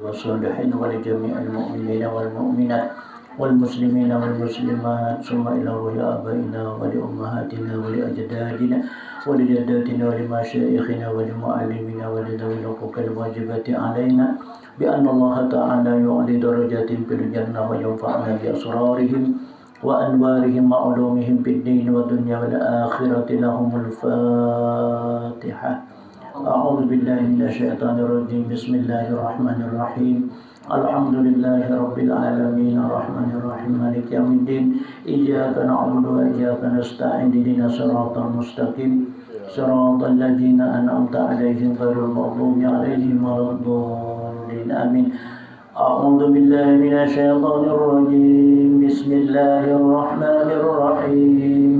والصالحين ولجميع المؤمنين والمؤمنات والمسلمين والمسلمات ثم إلى روح آبائنا ولأمهاتنا ولأجدادنا ولجداتنا ولمشايخنا ولمعلمنا ولذوي الحقوق الواجبة علينا بأن الله تعالى يعلي درجات في الجنة وينفعنا بأسرارهم وأنوارهم وعلومهم في الدين والدنيا والآخرة. لهم الفاتحة. أعوذ بالله من الشيطان الرجيم. بسم الله الرحمن الرحيم. الحمد لله رب العالمين الرحمن الرحيم مالك يوم الدين. إياك نعبد وإياك نستعين. اهدنا الصراط المستقيم صراط الذين أنعمت عليهم غير المغضوب عليهم ولا الضالين آمين. أعوذ بالله من الشيطان الرجيم. بسم الله الرحمن الرحيم.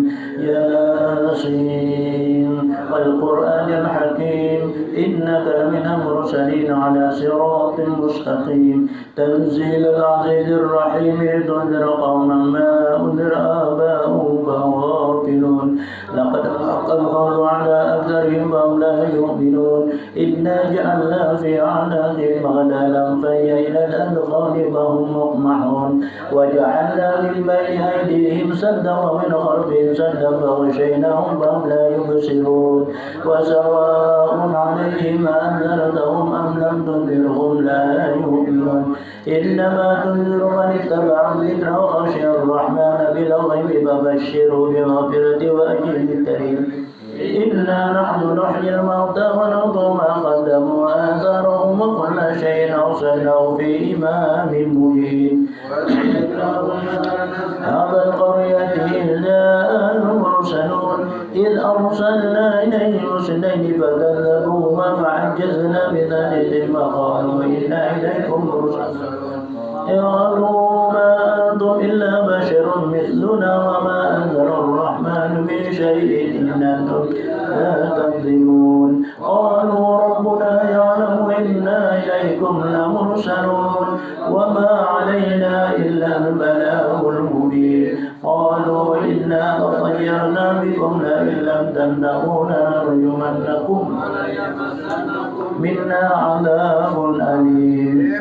ياسين والقرآن الحكيم إنك لمن المرسلين على صراط مستقيم تنزيل العزيز الرحيم لتنذر قوما ما أنذر آباؤهم فهم غافلون لقد حق القول على أكثرهم فهم لا يؤمنون إنا جعلنا في أعناقهم أغلالا فهي إلى الأذقان فهم مقمحون وجعلنا من بين أيديهم سدا ومن خلفهم سدا فغشيناهم فهم لا يبصرون وسواء عليهم أنذرتهم أم لم تنذرهم لا يؤمنون إنما تنذر من اتبع الذكر وخشي الرحمن بالغيب فبشره بمغفرة وأجر كريم. إنا نحن نحيي الموتى ونكتب ما قدموا وآثارهم وكل شيء أحصيناه في إمام مبين. هذا القرية إذ جاء المرسلون إذ أرسلنا إليهم اثنين فكذبوهما فعجزنا بثالث فقالوا إنا إليكم مرسلون قالوا ما أنتم إلا بشر مثلنا وما أنزل الرحمن من شيء إن أنتم لا تكذبون قالوا ربنا يعلم إنا إليكم لمرسلون وما علينا إلا البلاغ المبين قالوا إنا تطيرنا بكم لئن لم تنتهوا لنرجمنكم منا عذاب أليم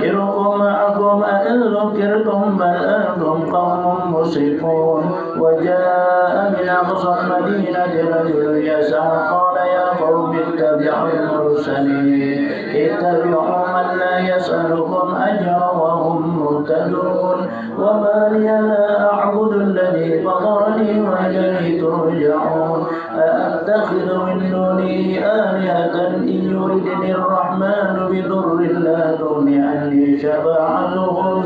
إركم معكم أئن ذكرتم بل أنتم قوم مسرفون وجاء من أقصى المدينة رجل يسعى قال يا قوم اتبعوا المرسلين اتبعوا من لا يسألكم أجرا وهم مهتدون وما لي لا أعبد الذي فطرني وإليه ترجعون أأتخذ من دونه آلهة إن يردني الرحمن بضر لا تغن عني شفاعتهم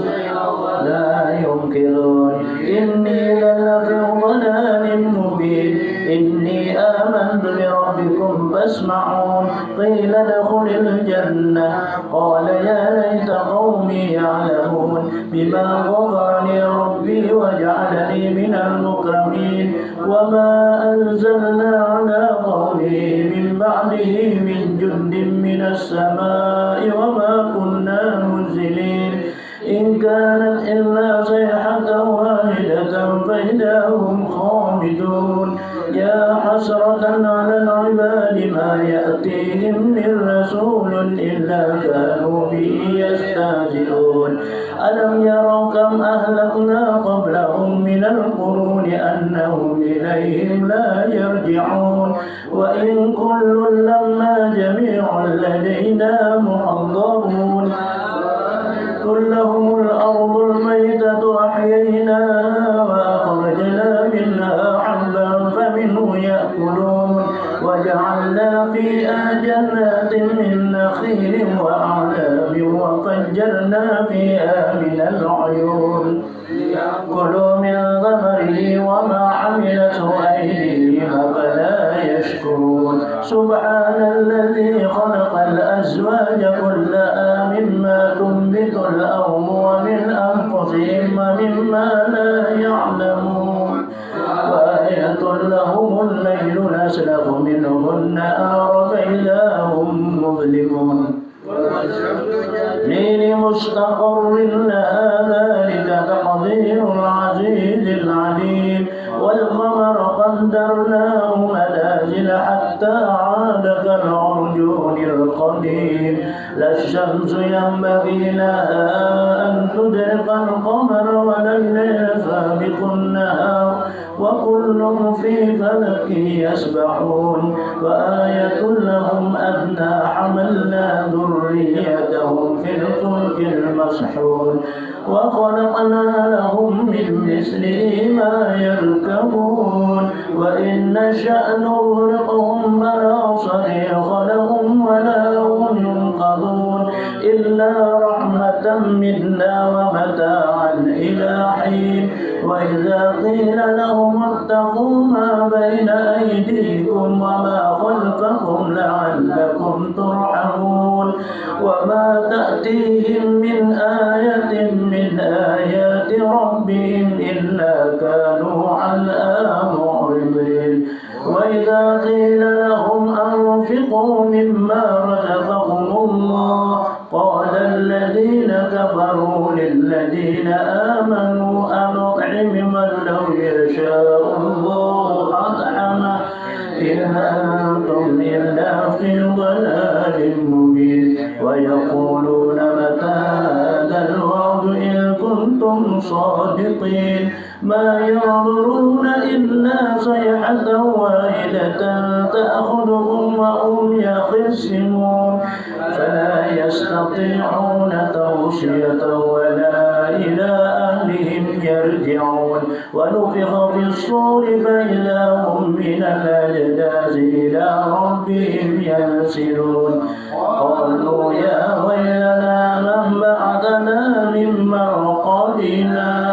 لا ينكرون إني لفي ضلال مبين إني آمنت بربكم فاسمعون قيل ادخل الجنة قال يا ليت قومي يعلمون بما غفر لي ربي وجعلني من المكرمين وما أنزلنا على قومه من بعده من جند من السماء وما كنا منزلين إن كانت إلا صيحة واحدة فإذا هم خامدون يا حسرة على العباد ما يأتيهم من رسول إلا كانوا به يستهزئون ألم يروا كم أهلكنا قبلهم من القرون أنهم إليهم لا يرجعون وإن كل لما جميع لدينا محضرون لهم الأرض الميتة أحييناها وأخرجنا منها حبا فمنه يأكلون وجعلنا فيها جنات من نخيل وأعناب وفجرنا فيها من العيون كلوا من ثمره وما عملته أيديهم أفلا يشكرون سبحان الذي خلق الأزواج كلها مما تنبت الأرض ومن أنفسهم ومما لا يعلمون وآية لهم الليل نسلخ منه النهار فإذا هم مظلمون ليل مستقر لها ذلك تقدير العزيز العليم والقمر قدرناه منازل حتى عاد كالعرجون القديم لا الشمس ينبغي لها أن تدرك القمر ولا الليل سابق النهار وكل في فلك يسبحون وآية لهم أنا حملنا ذريتهم في الفلك المسحون وخلقنا لهم من مثله ما يركبون وإن نشأ نغرقهم فلا صريخ لهم ولا هم ينقذون إلا رحمة منا ومتاعا إلى حين وإذا قيل لهم اتقوا ما بين أيديكم وما خلفكم لعلكم ترحمون وما تأتيهم من آية من آيات ربهم إلا كانوا عنها معرضين وإذا قيل لهم أنفقوا مما رزقكم الله قال الذين كفروا للذين آمنوا أنطعم من لو يشاء الله أطعمه إن أنتم إلا في ضلال مبين ويقولون متى هذا الوعد إن كنتم صادقين ما ينظرون إلا صيحة واحدة تأخذهم وهم يخصمون فلا يستطيعون توصية ولا إلى أهلهم يرجعون ونفخ في الصور فإذا هم من الأجداث إلى ربهم ينسلون قالوا يا ويلنا من بعثنا من مرقدنا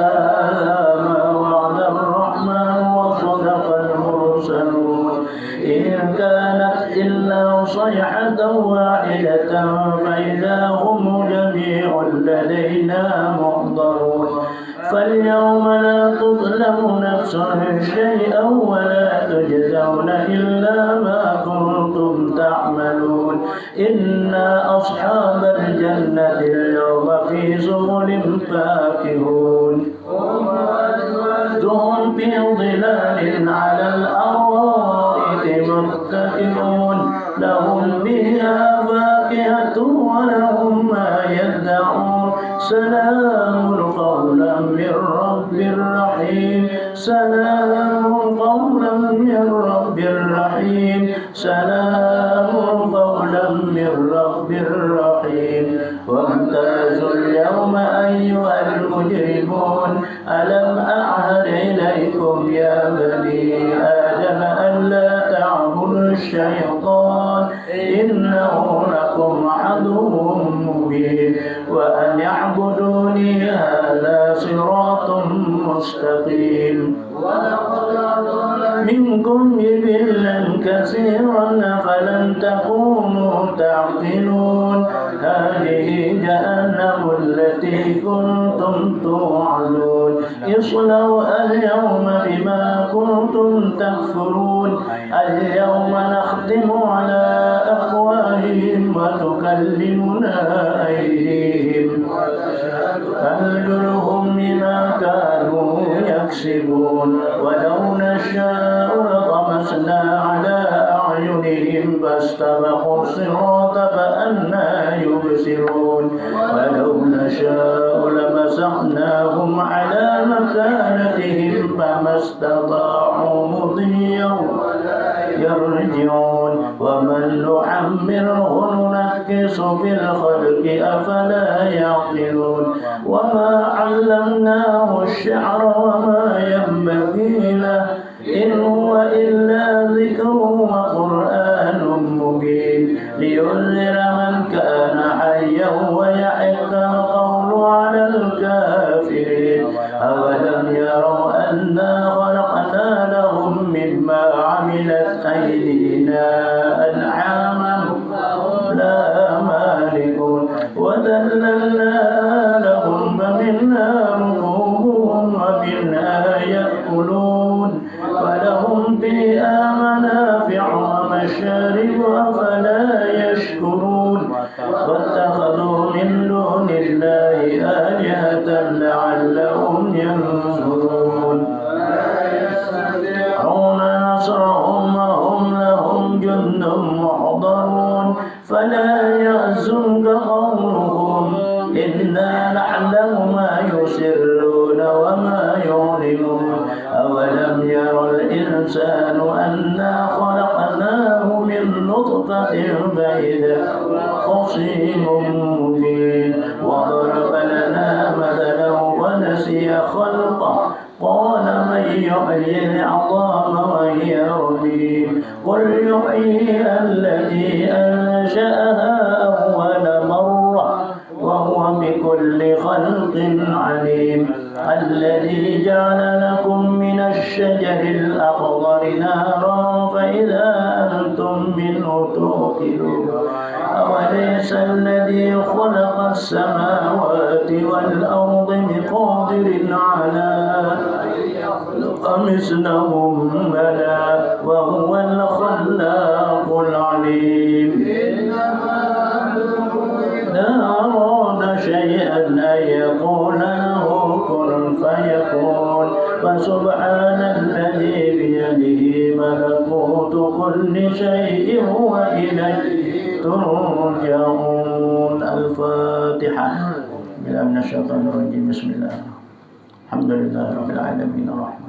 هذا ما وعد الرحمن وصدق المرسلون إن كانت إلا صيحة واحدة فإذا هم جميع لدينا محضرون فاليوم لا تظلم نفس شيئا ولا تجزون إلا ما كنتم تعملون إنا أصحاب الجنة اليوم في سبل فاكهون وأزواجهم في ظلال على الأرائك متكئون لهم فيها فاكهة ولهم ما يدعون سلام قولا من رب رحيم سلام قولا من رب رحيم سلام قولا من رب رحيم وامتازوا اليوم أيها المجرمون ألم أعهد إليكم يا بني آدم ألا تعبدوا الشيطان إنه لكم عدو مبين وأن اعبدوني هذا صراط مستقيم منكم جبلا كثيرا فلن تكونوا تعقلون هذه جهنم التي كنتم توعدون اصلوا اليوم بما كنتم تكفرون اليوم نختم على أفواههم وتكلمنا أيديهم أرجلهم بما كانوا يكسبون ولو نشاء لطمسنا على أعينهم فاستبقوا الصراط فأنى يبصرون ولو نشاء لمسحناهم على مكانتهم فما استطاعوا مضيا يرجعون ومن نعمره ننكس في الخلق أفلا يعقلون وما علمناه الشعر وما ينبغي له إن هو إلا ذكر وقرآن مبين لينذر من كان حيا ويحق القول على الكافرين أولم يروا أنا خلقنا لهم مما عملت أيدينا أنعاما لا مالكون وذللنا لهم فمنها ركوبهم ومنها يأكلون ولهم فيها منافع ومشارب أفلا يشكرون واتخذوا من دون الله آلهة لعلهم ينصرون يستطيعون نصرهم وهم لهم جند محضرون فلا يحزنك قولهم إنا نعلم ما يسرون وما يعلنون أولم ير الإنسان أنا خلقناه من نطفة بيضاء خصيم مبين وضرب لنا مثلا ونسي خلقه قال من يحيي العظام وهي رميم قل يحييها الذي أنشأها أول مرة وهو بكل خلق عليم الذي جعل لكم من الشجر الأخضر نارا فإذا أنتم منه توقدون أوليس الذي خلق السماوات والأرض بقادر على مثلهم بلى وهو الخلاق العليم إذا أراد شيئا أن يقول له كن فيكون فسبحان الذي بيده ملكوت كل شيء وإليه ترجعون. الفاتحة. بسم من الشيطان الرجيم. بسم الله. الحمد لله رب العالمين الرحمن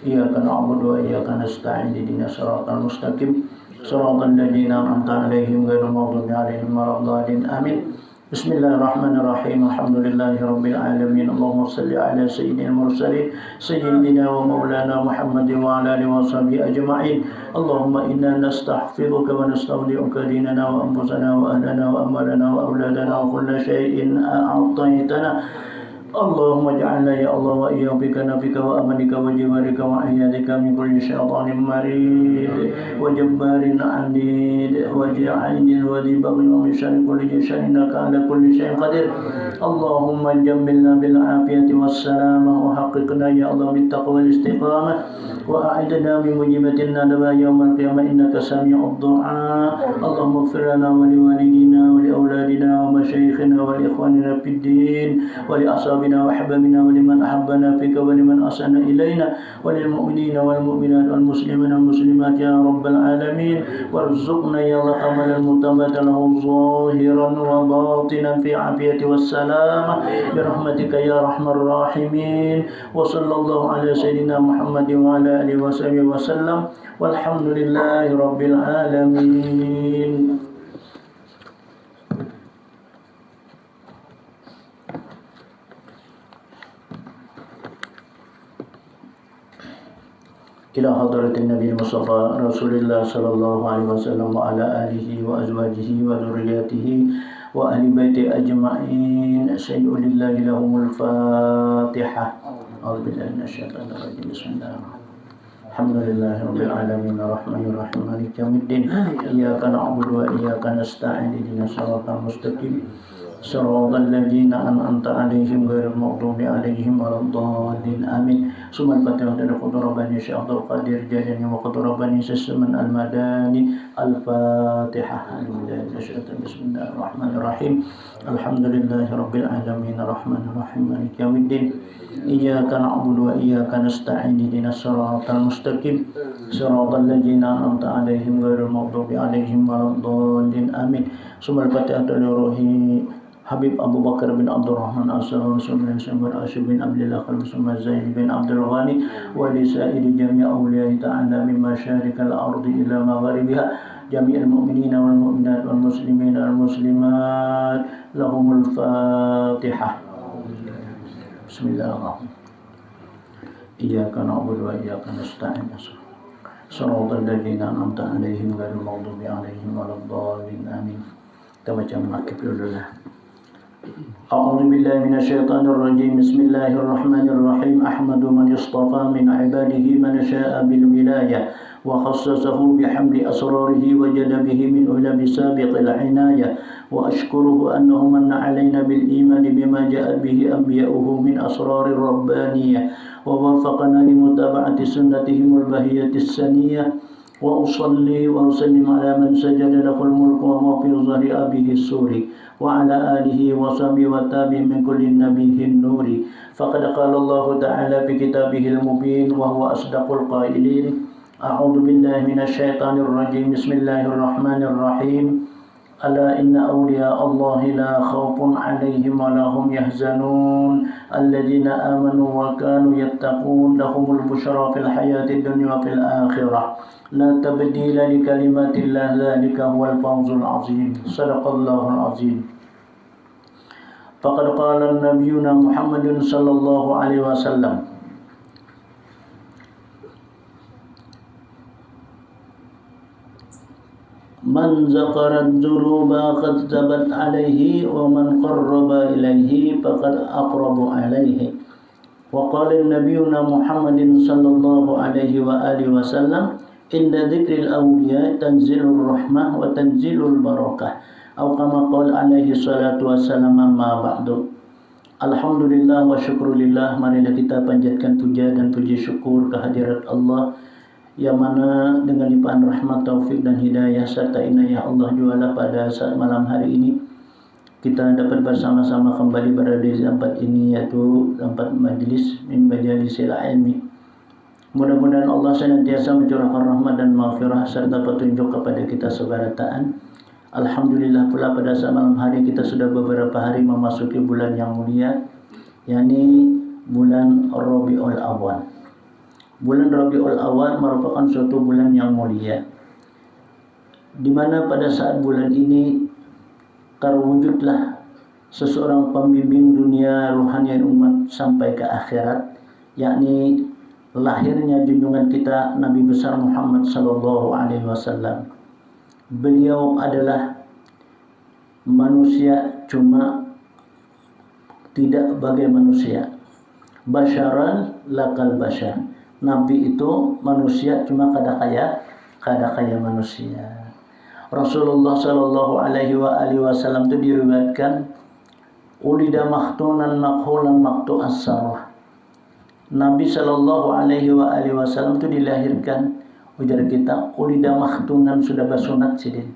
إياك نعبد وإياك نستعين اهدنا الصراط المستقيم صراط الذين أنعمت عليهم غير المغضوب عليهم ولا الضالين آمين. بسم الله الرحمن الرحيم. الحمد لله رب العالمين. اللهم صل على سيدنا المرسلين سيدنا ومولانا محمد وعلى آله وصحبه أجمعين. اللهم إنا نستحفظك ونستودعك ديننا وأنفسنا وأهلنا وأموالنا وأولادنا وكل شيء أعطيتنا. اللهم اجعلنا يا الله وإياك نبيك وأمنك وجوارك وعيادك من كل شيطان مريد وجبار عنيد وجعين وذي بغي ومن شر كل شيء إنك على كل شيء قدير. اللهم جملنا بالعافية والسلامة وحققنا يا الله بالتقوى والاستقامة وأعدنا من مجيبة الندبة يوم القيامة إنك سميع الدعاء. اللهم اغفر لنا ولوالدينا ولأولادنا ومشايخنا ولإخواننا في الدين ولأصحابنا وأحبابنا ولمن أحبنا فيك ولمن أحسن إلينا وللمؤمنين والمؤمنات والمسلمين والمسلمات يا رب العالمين. وارزقنا يا الله عملا متبتا له ظاهرا وباطنا في عافية والسلامة برحمتك يا أرحم الراحمين. وصلى الله على سيدنا محمد وعلى آله وصحبه وسلم والحمد لله رب العالمين. إلى حضرة النبي المصطفى رسول الله صلى الله عليه وسلم وعلى آله وأزواجه وذرياته وأهل بيته أجمعين. سيد لله لهم الفاتحة. أعوذ بالله من الشيطان الرجيم. بسم الله الرحمن الرحيم. الحمد لله رب العالمين الرحمن الرحيم مالك يوم الدين إياك نعبد وإياك نستعين اهدنا الصراط المستقيم صراط الذين أنعمت عليهم غير المغضوب عليهم ولا الضالين آمين. ثم الفاتحة لقدر رباني الشيخ عبد القادر الجيلاني وقدر رباني سلمان المداني. الفاتحة. بسم الله الرحمن الرحيم. الحمد لله رب العالمين الرحمن الرحيم مالك يوم الدين إياك نعبد وإياك نستعين اهدنا الصراط المستقيم صراط الذين أنعمت عليهم غير المغضوب عليهم ولا الضالين آمين. ثم الفاتحة لروح Habib Abu Bakar bin Abdul Rahman As-Salih bin Sumar Asyib bin Abdullah Khalid Zaid bin Abdul Ghani wa li sa'iri jami' awliya'i ta'ala min masyarikal ardi ila magharibiha jami'al mu'minina wal mu'minat wal muslimina wal muslimat lahumul fatihah. Bismillahirrahmanirrahim. Iyyaka na'budu wa iyyaka nasta'in. Shiratal ladzina an'amta 'alaihim ghairil maghdubi 'alaihim waladdallin. Amin. Kita baca menakib dulu lah. أعوذ بالله من الشيطان الرجيم. بسم الله الرحمن الرحيم. أحمد من اصطفى من عباده من شاء بالولاية وخصصه بحمل أسراره وجد به من أهل بسابق العناية وأشكره أنه من علينا بالإيمان بما جاء به أنبياؤه من أسرار الربانية ووفقنا لمتابعة سنتهم البهية السنية وأصلي وأسلم على من سجد له الملك وهو في ظهر أبيه السوري وعلى آله وصحبه وتابعين من كل نبي النور. فقد قال الله تعالى في كتابه المبين وهو أصدق القائلين. أعوذ بالله من الشيطان الرجيم. بسم الله الرحمن الرحيم. ألا إن أولياء الله لا خوف عليهم ولا هم يحزنون الذين آمنوا وكانوا يتقون لهم البشرى في الحياة الدنيا وفي الآخرة لا تبديل لكلمات الله ذلك هو الفوز العظيم صدق الله العظيم. فقد قال نبينا محمد صلى الله عليه وسلم من ذكر الذنوب قد ثبت عليه ومن قرب إليه فقد أقرب عليه. وقال نبينا محمد صلى الله عليه وآله وسلم عند ذكر الأولياء تنزل الرحمة وتنزل البركة أو كما قال عليه الصلاة والسلام. أما بعد. Alhamdulillah wa syukurillah. Marilah kita panjatkan puja dan puji syukur kehadirat Allah yang mana dengan limpahan rahmat, taufik dan hidayah serta inayah Allah jualah pada saat malam hari ini kita dapat bersama-sama kembali berada di tempat ini, yaitu tempat majlis min majalisil ilmi. Mudah-mudahan Allah senantiasa mencurahkan rahmat dan maghfirah serta petunjuk kepada kita sebarataan. Alhamdulillah pula pada saat malam hari kita sudah beberapa hari memasuki bulan yang mulia, yakni bulan Rabiul Awal. Bulan Rabiul Awal merupakan suatu bulan yang mulia, di mana pada saat bulan ini terwujudlah seseorang pembimbing dunia rohani umat sampai ke akhirat, yakni lahirnya junjungan kita Nabi besar Muhammad sallallahu alaihi wasallam. Beliau adalah manusia cuma tidak bagai manusia. Basyaran lakal basyar. Nabi itu manusia cuma kada kaya manusia. Rasulullah sallallahu alaihi wasallam itu diriwayatkan ulida maktunan makhulan maktu as-sarah. Nabi sallallahu alaihi wasallam itu dilahirkan, ujar kita, ulida maktunan, sudah bersunat sidin.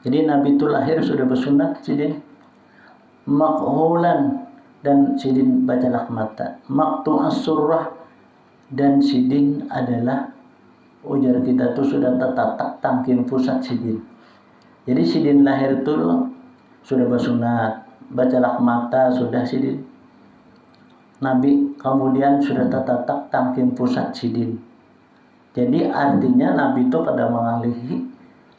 Jadi Nabi itu lahir sudah bersunat sidin. Makhulan, dan sidin bacalah mata. Maktu as-surah, dan sidin adalah, ujar kita itu sudah tertatak tangking pusat sidin. Jadi sidin lahir itu sudah bersunat, bacalah mata sudah sidin. Nabi kemudian sudah tertatak tangking pusat sidin. Jadi artinya Nabi itu kada mengalihi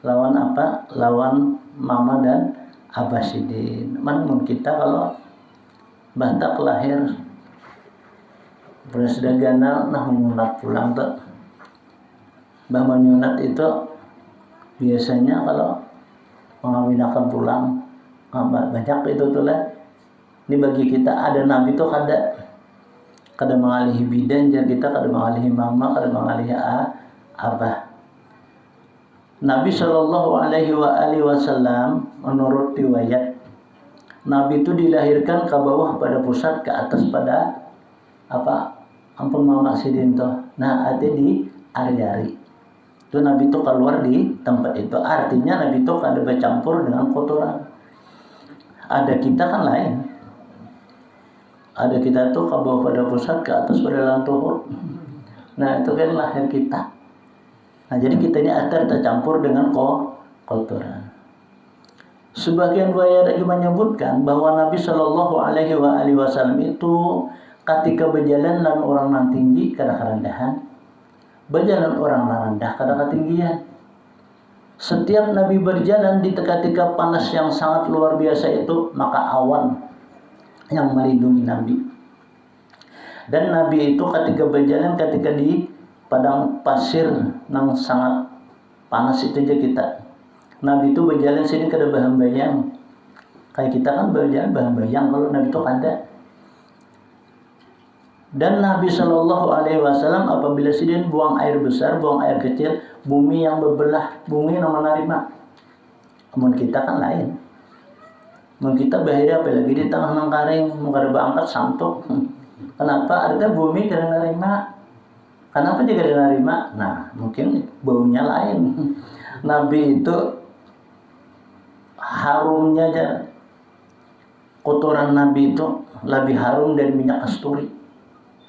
lawan apa? Lawan mama dan abah sidin. Namun kita kalau Batak lahir beras daganal nah menyunat pulang tuh. Bah menyunat itu biasanya kalau mengawinakan pulang banyak itu tuh lah. Ini bagi kita ada Nabi tuh kada mengalihi bidan, jadi kita kada mengalihi mama, kada mengalihi abah. Nabi sallallahu alaihi wasallam menurut riwayat Nabi itu dilahirkan ke bawah pada pusat, ke atas pada apa? Ampun mama sidin toh. Nah, ada di ari-ari. Itu Nabi itu keluar di tempat itu. Artinya Nabi itu kada bercampur dengan kotoran. Ada kita kan lain. Ada kita tuh ke bawah pada pusat, ke atas pada lantuhur. Nah, itu kan lahir kita. Nah, jadi kita ini atar tercampur dengan kotoran. Sebagian riwayat lagi menyebutkan bahwa Nabi Shallallahu Alaihi Wasallam itu ketika berjalan dan orang nan tinggi kada kerendahan, berjalan orang nan rendah kada ketinggian. Setiap Nabi berjalan di ketika panas yang sangat luar biasa itu, maka awan yang melindungi Nabi. Dan Nabi itu ketika berjalan ketika di padang pasir yang sangat panas itu aja kita. Nabi itu berjalan sini kada bahan-bayang. Kayak kita kan berjalan bahan-bayang, kalau Nabi itu kada. Dan Nabi Shallallahu Alaihi Wasallam apabila sidin buang air besar, buang air kecil, bumi yang berbelah, bumi yang menerima. Namun kita kan lain. Namun kita bahaya apalagi di tengah nangkaring, kada berangkat santuk. Kenapa? Ada bumi kada menerima. Kenapa dia kada menerima? Nah, mungkin baunya lain. Nabi itu harumnya aja, kotoran Nabi itu lebih harum dari minyak kasturi.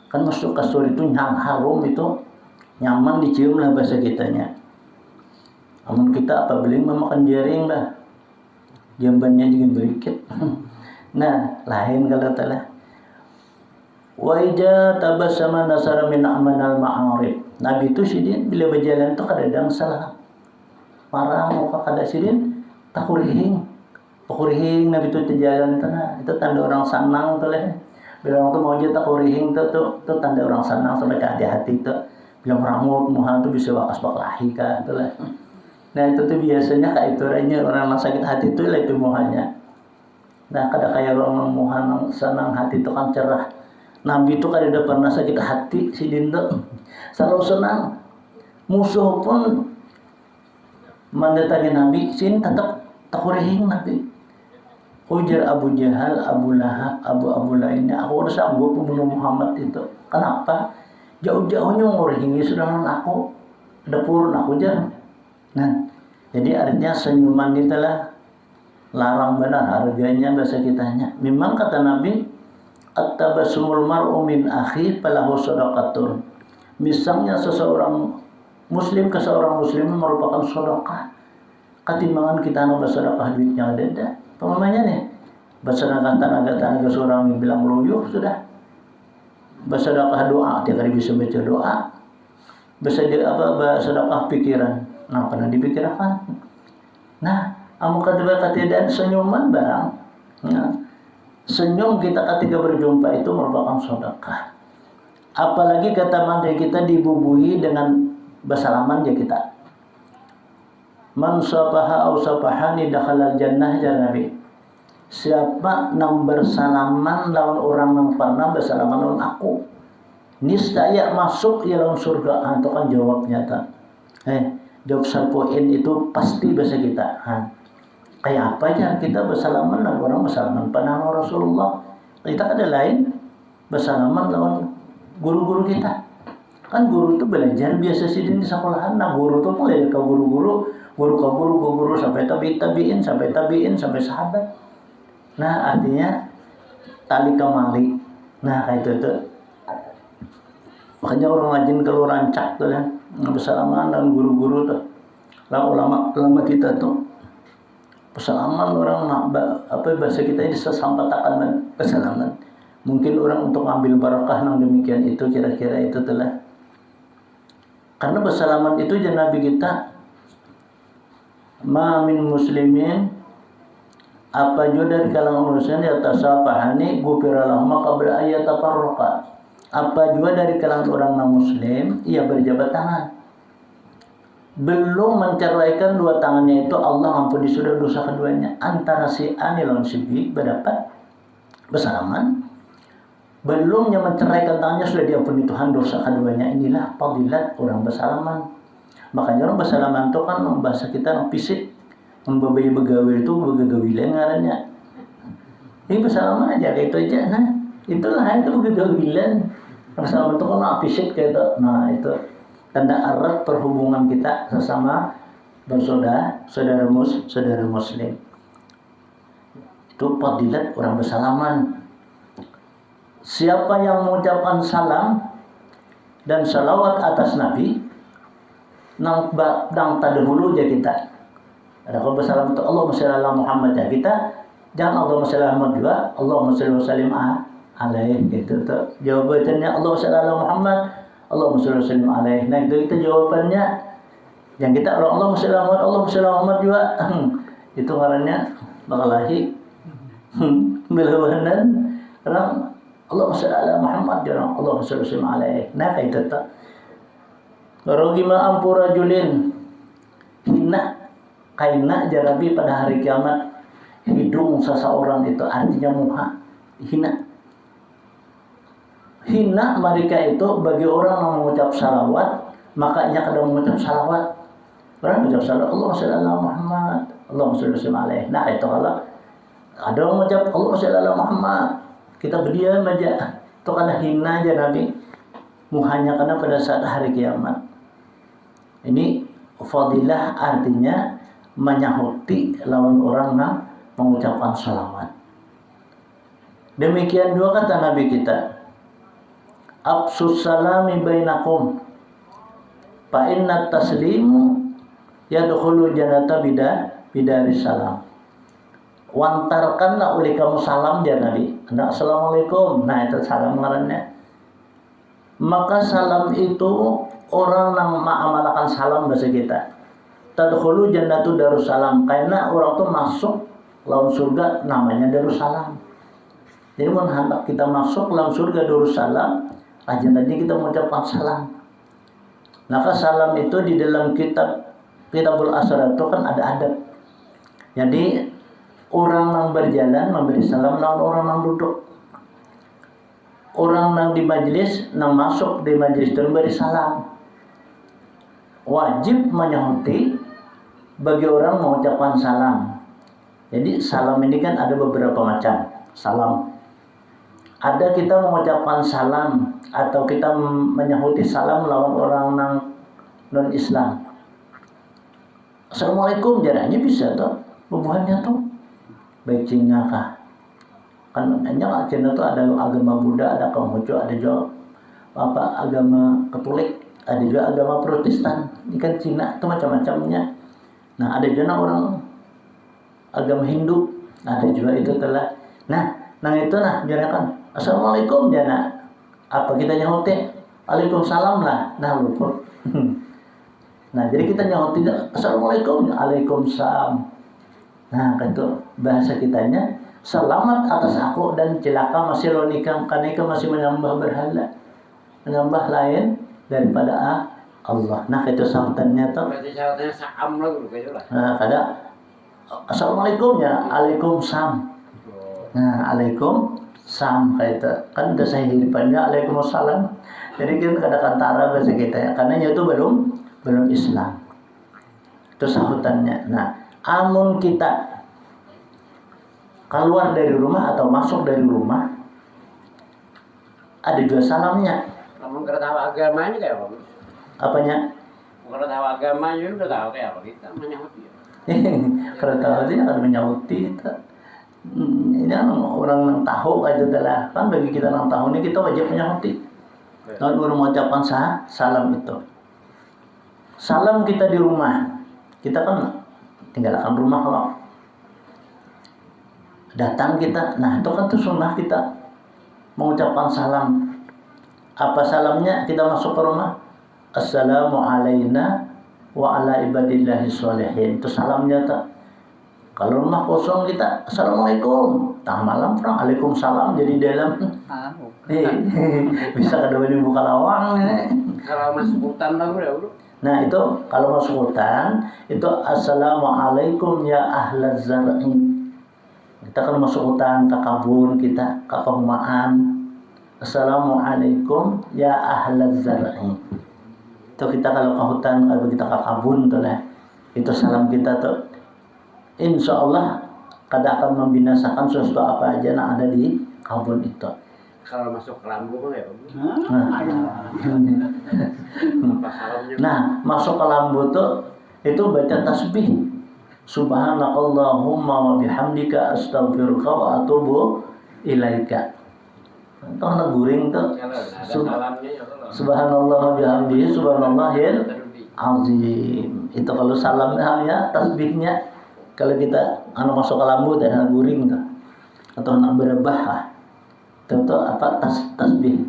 Kan masuk kasturi itu yang harum itu nyaman dicium lah bahasa kitanya. Namun kita apabila memakan jaring lah, jambannya juga berikit. Nah, lain kalau telah. Wa ija tabassama nasara min amanal ma'arif. Nabi itu sidin bila berjalan tu kadang salah. Marah muka kada sidin takurihing. Takurihing Nabi itu jalan tanah. Itu tanda orang senang tu lah. Bila orang tu mau je takurihing tu tanda orang senang sampai ke hati tu. Bila meramut muha tu bisa wakas baklahi ka tu lah. Nah itu tuh biasanya kayak itu orang sakit hati itu lah itu muhanya. Nah kada kayak orang muha senang hati itu kan cerah. Nabi itu kada pernah sakit hati si dinda. Selalu senang. Musuh pun mendatangi Nabi, sin tetap takurihing Nabi. Ujar Abu Jahal, Abu Lahab, Abu lainnya, aku udah sanggup membunuh Muhammad itu. Kenapa? Jauh-jauhnya ngurihingi sedangkan aku dapur aku jar. Nah, jadi artinya senyuman itulah larang benar harganya bahasa kitanya. Memang kata Nabi, at-tabassumul mar'u min akhi falahu shadaqatun. Misalnya seseorang muslim ke seorang muslim merupakan sedekah. Ketimbangan kita nak bersedekah duitnya ada. Pemamanya nih, bersedekah tenaga seorang yang bilang meluyuh sudah. Bersedekah doa, dia kali bisa baca doa. Bersedekah pikiran. Nah, pernah dipikirkan. Nah, amu kata dan senyuman barang. Nah, senyum kita ketika berjumpa itu merupakan sedekah. Apalagi kata mandai kita dibubuhi dengan bersalaman ya kita. Man safaha au safahani dakhalal jannah ya Nabi. Siapa yang bersalaman lawan orang yang pernah bersalaman lawan aku, niscaya masuk ya dalam surga. Itu kan jawabnya tak. Jawab sarpoin itu pasti bahasa kita. Kayak apa aja kita bersalaman lawan orang bersalaman pernah Rasulullah. Kita ada lain bersalaman lawan guru-guru kita. Kan guru itu belajar biasa sih di sekolahan. Nah guru itu mulai ke guru-guru, guru sampai tabiin sampai sahabat. Nah artinya tali kemali. Nah kayak itu. Makanya orang rajin kalau rancak tuh kan, bersalaman dan guru-guru tuh. Lah ulama kita tuh bersalaman orang apa bahasa kita ini sesampatakan bersalaman. Mungkin orang untuk ambil barakah yang demikian itu kira-kira itu telah. Karena bersalaman itu je Nabi kita ma min muslimin apa juga dari kalangan manusia di atas sapahani gufirallahu qabla ayat tafarraqa. Apa juga dari kalangan orang non muslim ia berjabat tangan. Belum menceraikan dua tangannya itu Allah ampuni sudah dosa keduanya. Antara si A lawan si B berdapat bersalaman. Belumnya menceraikan tangannya sudah diampuni Tuhan dosa keduanya. Inilah fadilat orang bersalaman. Makanya orang bersalaman itu kan bahasa kita fisik. Membabai begawi itu begawi lengarannya. Ini bersalaman aja kayak itu aja. Nah itulah itu begawilan. Bersalaman itu kan fisik kayak itu. Nah itu tanda erat perhubungan kita sesama saudara muslim. Itu fadilat orang bersalaman. Siapa yang mengucapkan salam dan salawat atas Nabi, nang terdahulu ya kita. Ada kalau bersalam itu Allahumma shalli ala Muhammad ya kita, jangan Allahumma shalli ala Muhammad juga, Allahumma shalli wa sallim alaihi gitu tuh. Jawabannya Allahumma shalli ala Muhammad, Allahumma shalli wa sallim alaihi. Nah itu jawabannya. Yang kita Allahumma shalli ala Muhammad, Allahumma shalli ala Muhammad juga. Itu ngarannya bakalahi. Bilawanan orang Allahumma shalli ala Muhammad jangan Allahumma shalli wa sallim alaihi. Nah kayak itu tuh. Rogima ampura julin hina kaina jarabi pada hari kiamat hidung seseorang itu artinya muha hina mereka itu bagi orang yang mengucap salawat makanya kadang mengucap salawat orang mengucap salawat Allahumma shalli ala Muhammad Allahumma shalli wa sallim alaihi. Nah itu kalau ada orang mengucap Allahumma shalli ala Muhammad kita berdiam aja itu karena hina aja Nabi muhanya karena pada saat hari kiamat. Ini fadilah artinya menyahuti lawan orang yang mengucapkan salawat. Demikian juga kata Nabi kita, Absus salami bainakum fa inna taslimu yadkhulu jannata bidaris salam. wantarkanlah oleh kamu salam ya Nabi. Nah, assalamualaikum. Nah, itu salam ngarannya. Maka salam itu orang yang mengamalkan salam bahasa kita. Tadkhulu jannatu darussalam. Karena orang itu masuk lawan surga namanya darussalam. Jadi mun hendak kita masuk lawan surga darussalam, aja tadi kita mengucapkan salam. Maka salam itu di dalam Kitabul Asrar itu kan ada adab. Jadi orang yang berjalan memberi salam lawan orang yang duduk. Orang yang di majelis, yang masuk di majelis itu memberi salam. Wajib menyahuti bagi orang mengucapkan salam. Jadi salam ini kan ada beberapa macam salam. Ada kita mengucapkan salam atau kita menyahuti salam lawan orang non Islam. Assalamualaikum jaraknya bisa tuh, bubuhannya tuh baik Cina kah? Kan hanya Cina tuh ada agama Buddha, ada Konghucu, ada juga agama Katolik, ada juga agama Protestan. Ini kan Cina itu macam-macamnya. Nah ada juga orang agama Hindu, ada juga itu telah. Nah itu janakan assalamualaikum jana. Apa kita nyahuti? Waalaikumsalam lah. Nah lupa. Nah jadi kita nyahuti assalamualaikum, waalaikumsalam. Nah itu bahasa kitanya selamat atas aku dan celaka masih lonikam karena itu masih menambah berhala, menambah lain daripada Allah. Nah itu sautannya tuh. Berarti sautannya saam lah gitu lah. Nah ada assalamualaikum ya, waalaikumsalam. Nah waalaikumsalam kayak itu kan udah saya hiripannya waalaikumsalam. Jadi kan kata kantara bahasa kita ya, karena itu belum Islam. Itu sahutannya. Nah amun kita keluar dari rumah atau masuk dari rumah ada juga salamnya. Kamu nggak tahu agamanya kayak apa? Apanya? Nggak tahu agamanya udah tahu kayak apa kita menyahuti. Kalau tahu dia akan menyahuti itu. Ini orang yang tahu aja adalah kan bagi kita yang tahu ini kita wajib menyahuti. Kalau baru mengucapkan salam itu. Salam kita di rumah. Kita kan tinggalkan rumah kalau datang kita. Nah itu kan tuh sunnah kita mengucapkan salam. Apa salamnya? Kita masuk ke rumah. Assalamu alayna wa ala ibadillahi sholihin. Itu salamnya tak. Kalau rumah kosong kita assalamualaikum. Tengah malam perang waalaikumsalam jadi dalam. Bisa kedua dibuka lawang. Kalau masuk hutan lah bro. Nah itu kalau masuk hutan itu assalamualaikum ya ahlaz zar'i. Kita kalau masuk hutan ke kabun kita ke perumahan assalamualaikum ya ahlaz zar'i. Itu kita kalau ke hutan kalau kita ke kabun tuh lah itu salam kita tuh insya Allah kada akan membinasakan sesuatu apa aja yang ada di kabun itu. Kalau masuk ke lambung ya. Nah, masuk ke lambung itu baca tasbih. Subhanakallahumma wa bihamdika astaghfiruka wa atubu ilaika. Itu anak guring tuh. Subhanallah wa bihamdihi subhanallahil azim. Itu kalau salamnya ya tasbihnya. Kalau kita masuk ke lambung dan anak guring tuh. Atau anak berebah lah. Itu apa tasbih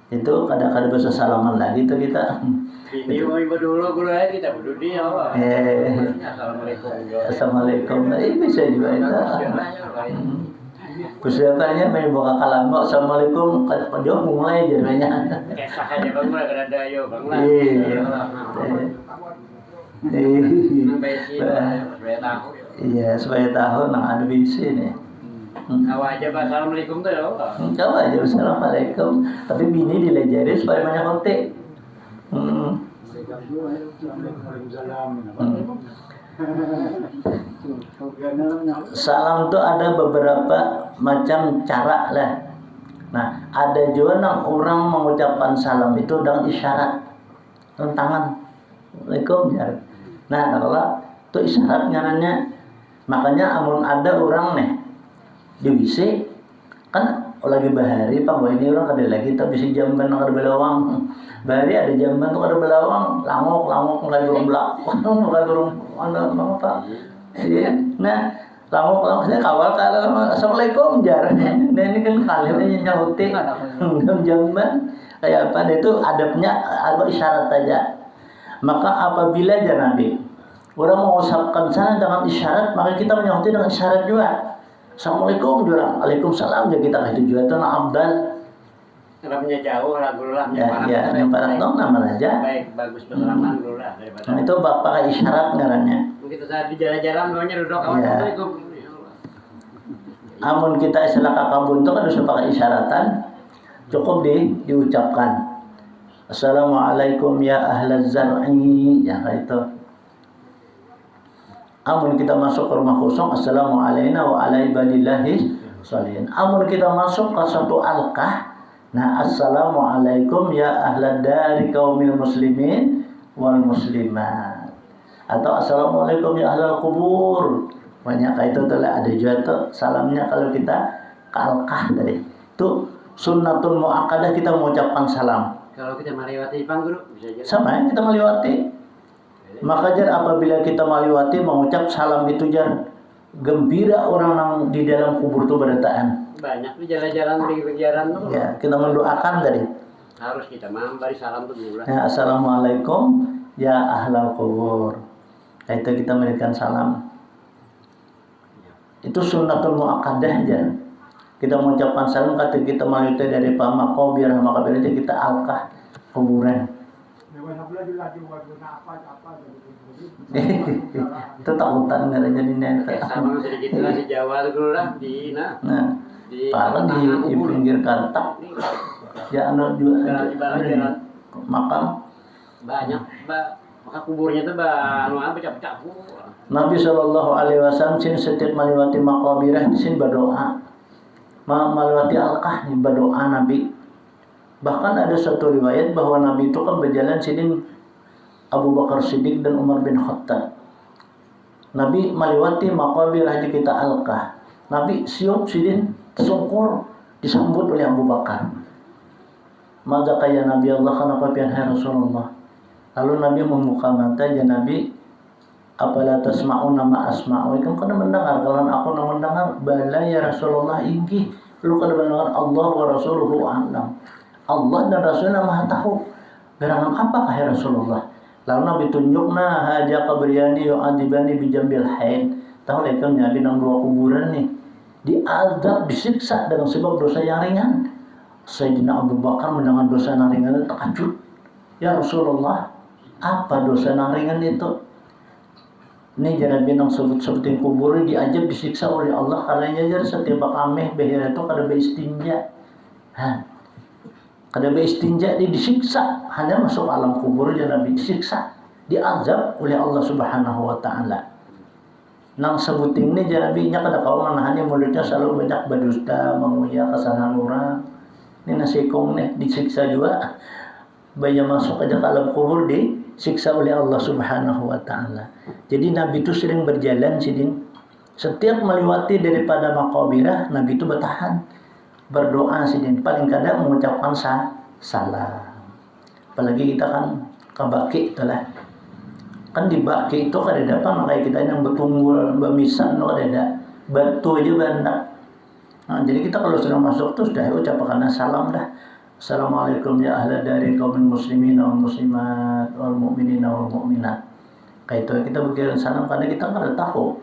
itu kadang-kadang bahasa salaman lagi itu kita ini mau ibu dulu guru aja kita berdua dia apa assalamualaikum bisa juga itu persiapannya main buka kalam assalamualaikum dia mulai jadinya kesah aja bang mulai kada ada yo bang lah iya supaya tahu nang ada bisi nih. Kau aja assalamualaikum tuh ya Allah. Kau aja assalamualaikum. Tapi bini dilejari supaya banyak kontek. Salam tuh ada beberapa macam cara lah. Nah ada juga orang mengucapkan salam itu dengan isyarat dengan tangan. Assalamualaikum ya. Nah kalau itu isyarat ngarannya. Makanya amun ada orang nih di WC kan lagi bahari pak ini orang ada lagi tapi si jamban ada belawang bahari ada jamban tuh ada belawang langok mulai turun belakang mulai turun ada apa iya nah Lama saya kawal kalau assalamualaikum jaranya. Nah ini kan kalimatnya nyautin jaman kayak apa? Itu adabnya atau isyarat aja. Maka apabila aja Nabi orang mengucapkan salam dengan isyarat, maka kita menyauti dengan isyarat juga. Assalamualaikum juga, waalaikumsalam juga kita itu juga itu abdal. Ramnya jauh lah dulu lah. Ya, yang parah dong nama aja. Baik, bagus berlaman dulu lah daripada. Nah, itu pakai isyarat ngarannya. Begitu saat di jalan-jalan maunya duduk kawan assalamualaikum. Amun kita istilah kakabun itu kan harus pakai isyaratan, cukup diucapkan. Assalamualaikum ya ahlaz zar'i, ya kayak itu. Amun kita masuk ke rumah kosong, assalamualaikum wa ala ibadillahi sholihin. Amun kita masuk ke satu alqah, nah assalamualaikum ya ahlad dari kaumil muslimin wal muslimat. Atau assalamualaikum ya ahlal kubur. Banyak kayak itu telah ada juga tuh salamnya kalau kita ke alqah tadi. Itu sunnatul muakkadah kita mengucapkan salam. Kalau kita melewati Jepang guru bisa jalan. Sama ya kita melewati. Maka jar apabila kita melewati mengucap salam itu jar gembira orang yang di dalam kubur itu berdataan. Banyak tuh jalan-jalan di kegiatan tuh. Ya, kita mendoakan tadi. Harus kita memberi salam tuh dulu. Ya, assalamualaikum ya ahlal kubur. Itu kita memberikan salam. Itu sunnatul muakkadah aja. Kita mengucapkan salam kata kita melewati dari maqabir itu kita alqah kuburan. Itu takutan nggak ada jadi neta. Sama sedikit lah di Jawa dulu lah di di pinggir kantak. Ya anu juga makam banyak maka kuburnya tuh anu pecah-pecah. Nabi Shallallahu Alaihi Wasallam setiap melewati maqabirah sin berdoa. Melewati alqah berdoa Nabi. Bahkan ada satu riwayat bahwa Nabi itu kan berjalan sini Abu Bakar Siddiq dan Umar bin Khattab. Nabi melewati maqabirah di kita alqah. Nabi siup sidin tersungkur disambut oleh Abu Bakar. Maka kaya Nabi Allah kenapa pian hai Rasulullah. Lalu Nabi membuka mata ya Nabi apala tasma'una ma asma'u. Kamu kan mendengar kalau aku mendengar bala ya Rasulullah inggi. Lu kan mendengar Allah wa rasuluhu a'lam. Allah dan Rasulnya Maha tahu. Gerangan apakah ya Rasulullah? Lalu Nabi tunjukna haja qabriyani yu'adzibani bijambil haid. Tahu itu Nabi nang dua kuburan nih. Diazab, disiksa dengan sebab dosa yang ringan. Sayyidina Abu Bakar mendengar dosa yang ringan itu terkejut. Ya Rasulullah, apa dosa yang ringan itu? Ini jangan binang seperti kubur diajab disiksa oleh Allah karena jadi setiap kami behir itu kada beistinja. Kada beistinja disiksa hanya masuk alam kubur dia Nabi disiksa, diazab oleh Allah Subhanahu wa taala. Nang sebuting ini jangan Nabi nya kada kau menahannya mulutnya selalu banyak berdusta, menguya kesalahan orang. Ini nasikong nih disiksa juga. Bayi masuk aja ke alam kubur disiksa oleh Allah Subhanahu wa taala. Jadi Nabi itu sering berjalan sidin. Setiap melewati daripada maqabirah, Nabi itu bertahan berdoa sidin. Paling kadang mengucapkan salam. Apalagi kita kan ke baki itulah. Kan di baki itu kada dapat kayak kita yang bertunggul, bermisan ada batu aja banyak. Nah, jadi kita kalau sudah masuk tuh sudah ucapkan salam dah. Assalamualaikum ya ahla dari kaum muslimin wal muslimat wal mu'minin wal mu'minat. Kayak itu kita berkirim salam karena kita nggak tahu.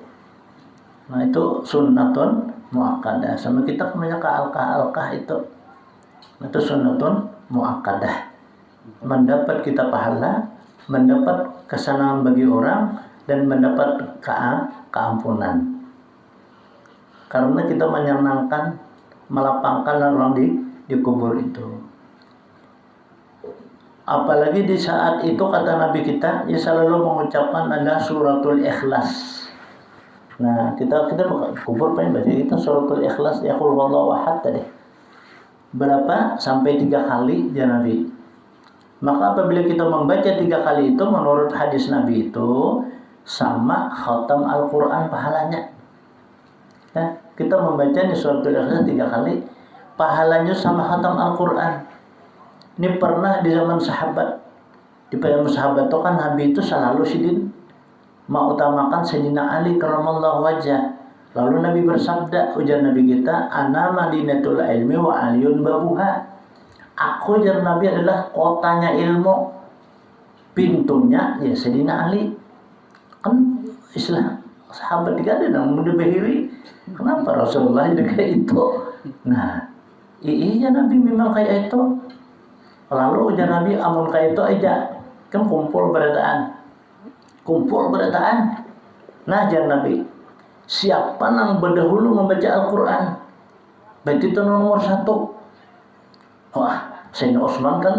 Nah itu sunnatun muakkadah. Sama kita kebanyakan ke alqah itu. Itu sunnatun muakkadah. Mendapat kita pahala, mendapat kesenangan bagi orang dan mendapat keampunan. Karena kita menyenangkan, melapangkan orang di kubur itu. Apalagi di saat itu kata Nabi kita ya selalu mengucapkan adalah suratul ikhlas. Nah kita kubur pengen baca kita suratul ikhlas ya qul huwallahu ahad tadi. Berapa? Sampai 3 kali ya Nabi. Maka apabila kita membaca 3 kali itu menurut hadis Nabi itu sama khatam Al-Quran pahalanya. Ya, kita membaca di suratul ikhlas 3 kali pahalanya sama khatam Al-Quran. Ini pernah di zaman sahabat. Di zaman sahabat itu kan Nabi itu selalu sidin mengutamakan Sayyidina Ali karramallahu wajhah. Lalu Nabi bersabda, ujar Nabi kita, ana madinatul ilmi wa aliyun babuha. Aku, ujar Nabi, adalah kotanya ilmu, pintunya ya Sayyidina Ali. Kan Islam sahabat tiga ada yang muda behiri. Kenapa Rasulullah jadi kayak itu? Nah, iya Nabi memang kayak itu. Lalu ujar Nabi, amun kayak itu aja, kan kumpul berataan. Nah, ujar Nabi, siapa yang berdahulu membaca Al-Quran? Berarti itu nomor satu. Wah, Sayyidina Utsman kan,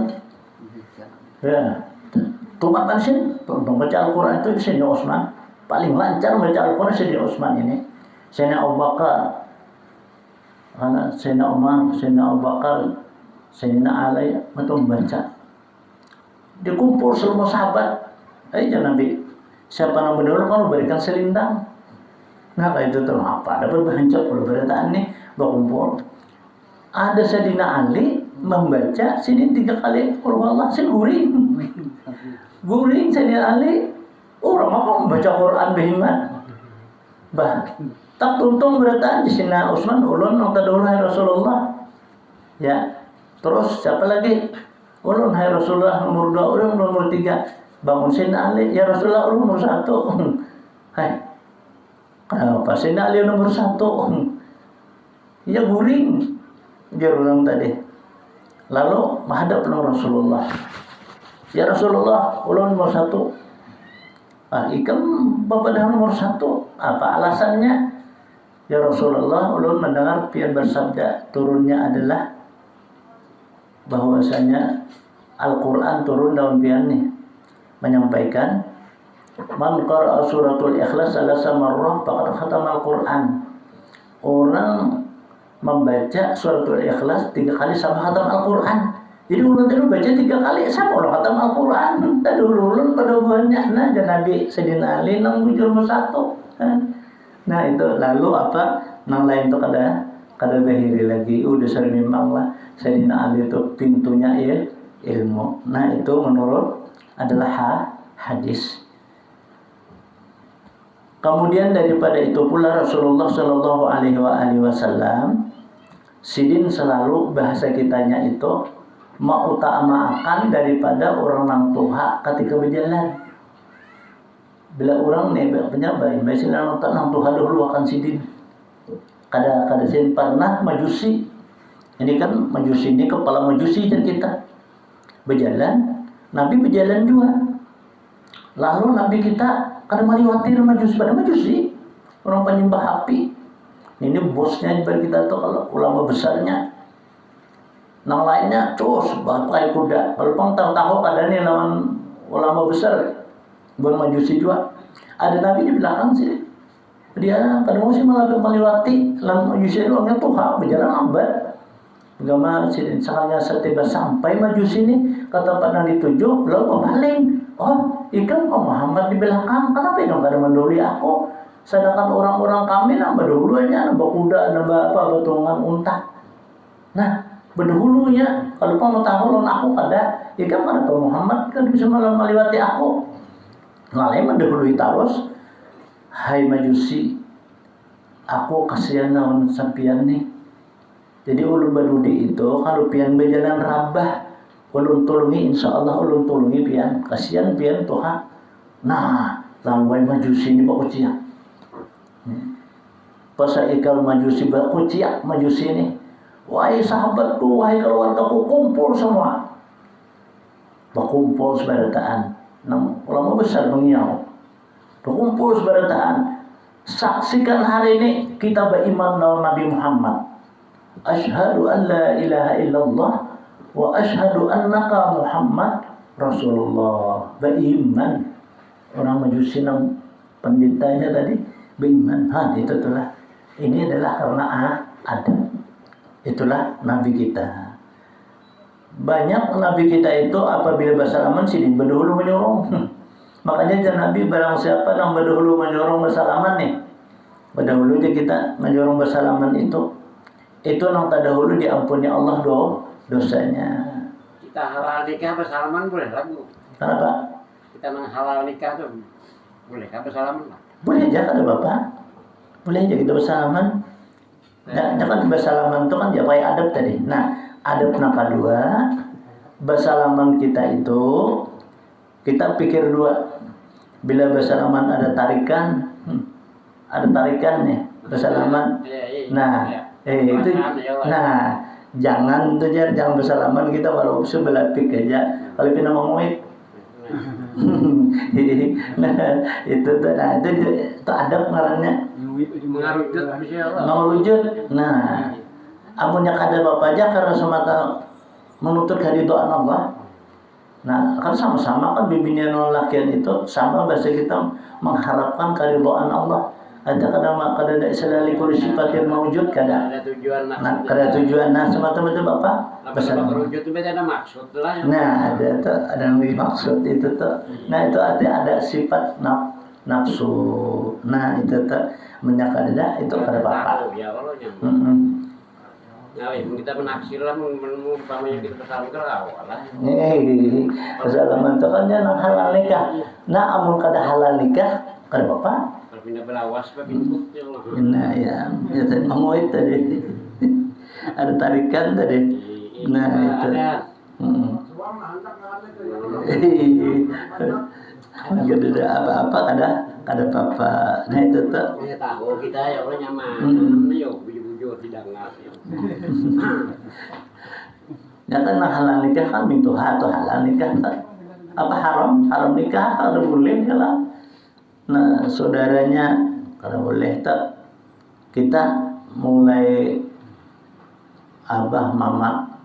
ya, tumat sih, membaca Al-Quran itu Sayyidina Utsman. Paling lancar membaca Al-Quran Sayyidina Utsman ini. Sayyidina Abu Bakar, Sayyidina Umar, Sayyidina Abu Bakar, Sayyidina Ali itu membaca. Dikumpul semua sahabat. Aja Nabi, siapa yang berdahulu kan berikan selindang. Nah kayak itu tuh apa? Ada berbahancap kalau berataan nih berkumpul. Ada Sayyidina Ali membaca sini 3 kali Allah guring Sayyidina Ali. Orang apa membaca Quran behiman. Tak tuntung berataan di sini Utsman ulun nang tadulur hai Rasulullah. Ya. Terus siapa lagi? Ulun hai Rasulullah nomor 2, ulun nomor 3. Bangun Sayyidina Ali, ya Rasulullah ulun nomor 1. Hai. Kenapa Sayyidina Ali nomor 1? Ya guring. Dia ulang tadi. Lalu menghadap Rasulullah. Ya Rasulullah, ulun nomor 1. Ikan bapak dah nomor 1. Apa alasannya? Ya Rasulullah, ulun mendengar pian bersabda, turunnya adalah bahwasanya Al-Quran turun daun pian nih, menyampaikan man qara'a suratul ikhlas salasa marrah faqad khatama Al-Quran. Orang membaca suratul ikhlas 3 kali sama khatam Al-Quran. Jadi ulun tadi baca 3 kali sama orang khatam Al-Quran. Tadi ulun pada banyak nah Nabi Sayyidina Ali nang bujur 1. Nah itu lalu apa nang lain tuh kada bahiri lagi udah sering memang lah Sayyidina Ali itu pintunya ilmu. Nah itu menurut adalah hadis. Kemudian daripada itu pula Rasulullah Shallallahu Alaihi Wasallam sidin selalu bahasa kitanya itu mengutamakan daripada orang nang tuha ketika berjalan. Bila orang nih penyabai, biasanya nang tuha dulu akan sidin. Kada sidin pernah majusi. Ini kan majusi ini kepala majusi dan kita berjalan. Nabi berjalan juga. Lalu Nabi kita kada meliwatir majusi, orang penyembah api. Ini bosnya daripada kita tuh kalau ulama besarnya. Nang lainnya terus pakai kuda. Kalau pang tahu ada nih lawan ulama besar bermajusi juga. Ada Nabi di belakang sih. Dia kadang sih malah meliwati lawan majusi itu orangnya tuh berjalan lambat. Agama sih misalnya setiba sampai majusi ini kata pada dituju lalu berpaling. Oh, ikan Muhammad di belakang. Kenapa ikan kada menduli aku? Sedangkan orang-orang kami nambah dahulunya, nambah kuda, nambah apa betungan unta. Nah, berdahulunya kalau kau mau tahu aku kada, ikan kada tahu Muhammad kan bisa melewati aku. Lain mendahului terus. Hai majusi, aku kasihan lawan sampian nih. Jadi ulun badudi itu kalau pian berjalan rabah, ulun tulungi insyaallah ulun tulungi pian. Kasihan pian Tuhan. Nah, lawan majusi ini bawa uciak. Pasal ikal majusi bakuciak majusi ini. Wahai sahabatku, wahai keluargaku, kumpul semua. Berkumpul seberataan. Ulama besar mengiau. Berkumpul seberataan. Saksikan hari ini kita beriman dengan Nabi Muhammad. Asyhadu an la ilaha illallah wa asyhadu annaka Muhammad Rasulullah. Beriman. Orang majusi nang pendetanya tadi beriman. Itu telah. Ini adalah karena ada. Itulah Nabi kita. Banyak Nabi kita itu apabila bersalaman sidin berdahulu menyorong. Makanya Nabi barang siapa yang berdahulu menyorong bersalaman nih. Berdahulu aja kita menyorong bersalaman itu nang terdahulu diampuni Allah dosanya. Kita halal nikah bersalaman boleh lah Bu? Kenapa? Kita nang halal nikah tuh boleh kah bersalaman? Boleh aja kada Bapak. Boleh aja kita bersalaman. Ya kan bersalaman itu kan ya pakai adab tadi. Nah, adab yang kedua, bersalaman kita itu kita pikir dua. Bila bersalaman ada tarikan nih bersalaman. Nah, itu nah jangan tuh jangan bersalaman kita walau sebelah pik aja kalau kita ngomongin. Nah, itu adab ngarannya mengarujut. Nah, amunnya kada apa aja karena semata menuntut keridhaan Allah. Nah, kan sama-sama kan bibinya lakian itu sama bahasa kita mengharapkan keridhaan Allah. Ada kada islali kulli sifatin maujud kada. Nah, kada tujuan. Nah, semata-mata Bapak pesan. Merujut itu ada maksud lah. Nah, ada yang maksud itu tuh. Nah, itu ada sifat nafsu. Nah, itu tuh menyakada itu kada Bapak. Ya kalau nah, kita menaksir lah, umpamanya kita pesan ke awal lah. Kesalaman itu kan jangan halal nikah. Nah, amun kada halal nikah, kada Bapak. Kalau pindah belawas, pintu. Nah, ya tadi mau itu tadi. Ada tarikan tadi. Nah, itu. Kada apa-apa kada apa-apa. Nah, itu tuh. Ya tahu kita ya orang nyaman. Yo bujur-bujur tidak ngerti. Ya kan halal nikah kan mintuha atau halal nikah tak? Apa haram nikah kalau boleh kalau nah saudaranya kalau boleh tak kita mulai abah mama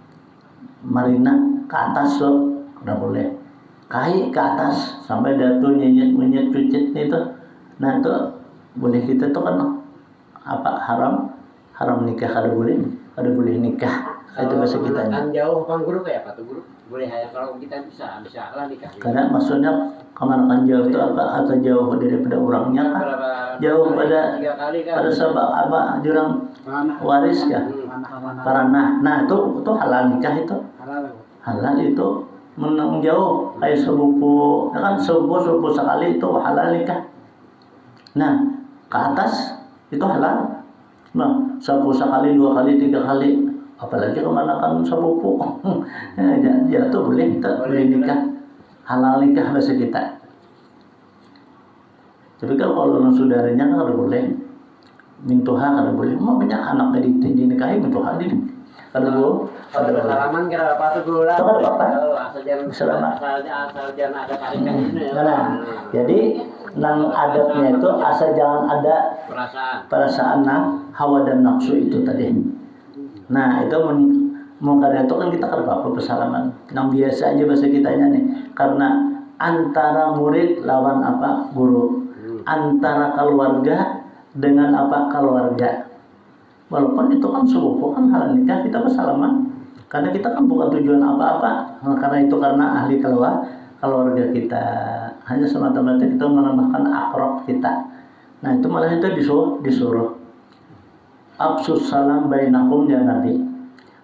Marina ke atas loh udah boleh kai ke atas sampai datu nyenyet cucit itu nah itu boleh kita tuh kan apa haram nikah kada boleh nikah itu bahasa kita kan jauh bang guru kayak apa tuh guru boleh kalau kita bisa lah nikah karena maksudnya kemana jauh itu apa atau jauh daripada orangnya kan jauh pada sebab apa jurang waris kan paranah nah itu halal nikah itu halal itu menang jauh kayak sepupu kan sepupu sekali itu halal nikah nah ke atas itu halal nah sepupu sekali 2 kali 3 kali apalagi kemanakan sepupu ya tuh boleh nikah halal nikah bahasa kita tapi kalau saudaranya kan kada boleh mintuha kada boleh mau banyak anak dari dinikahi mintuha di kada boleh ada salaman kira apa tuh gula asal jangan ada tarikan ini ya jadi nang adabnya itu asal jangan ada perasaan hawa dan nafsu itu tadi. Nah itu mungkin itu kan kita kada apa bersalaman nang biasa aja bahasa kitanya nih karena antara murid lawan apa guru antara keluarga dengan apa keluarga walaupun itu kan sepupu kan halal nikah kita bersalaman karena kita kan bukan tujuan apa-apa karena itu karena ahli keluarga kita hanya semata-mata kita menambahkan akrab kita nah itu malah itu disuruh absus salam bainakum ya Nabi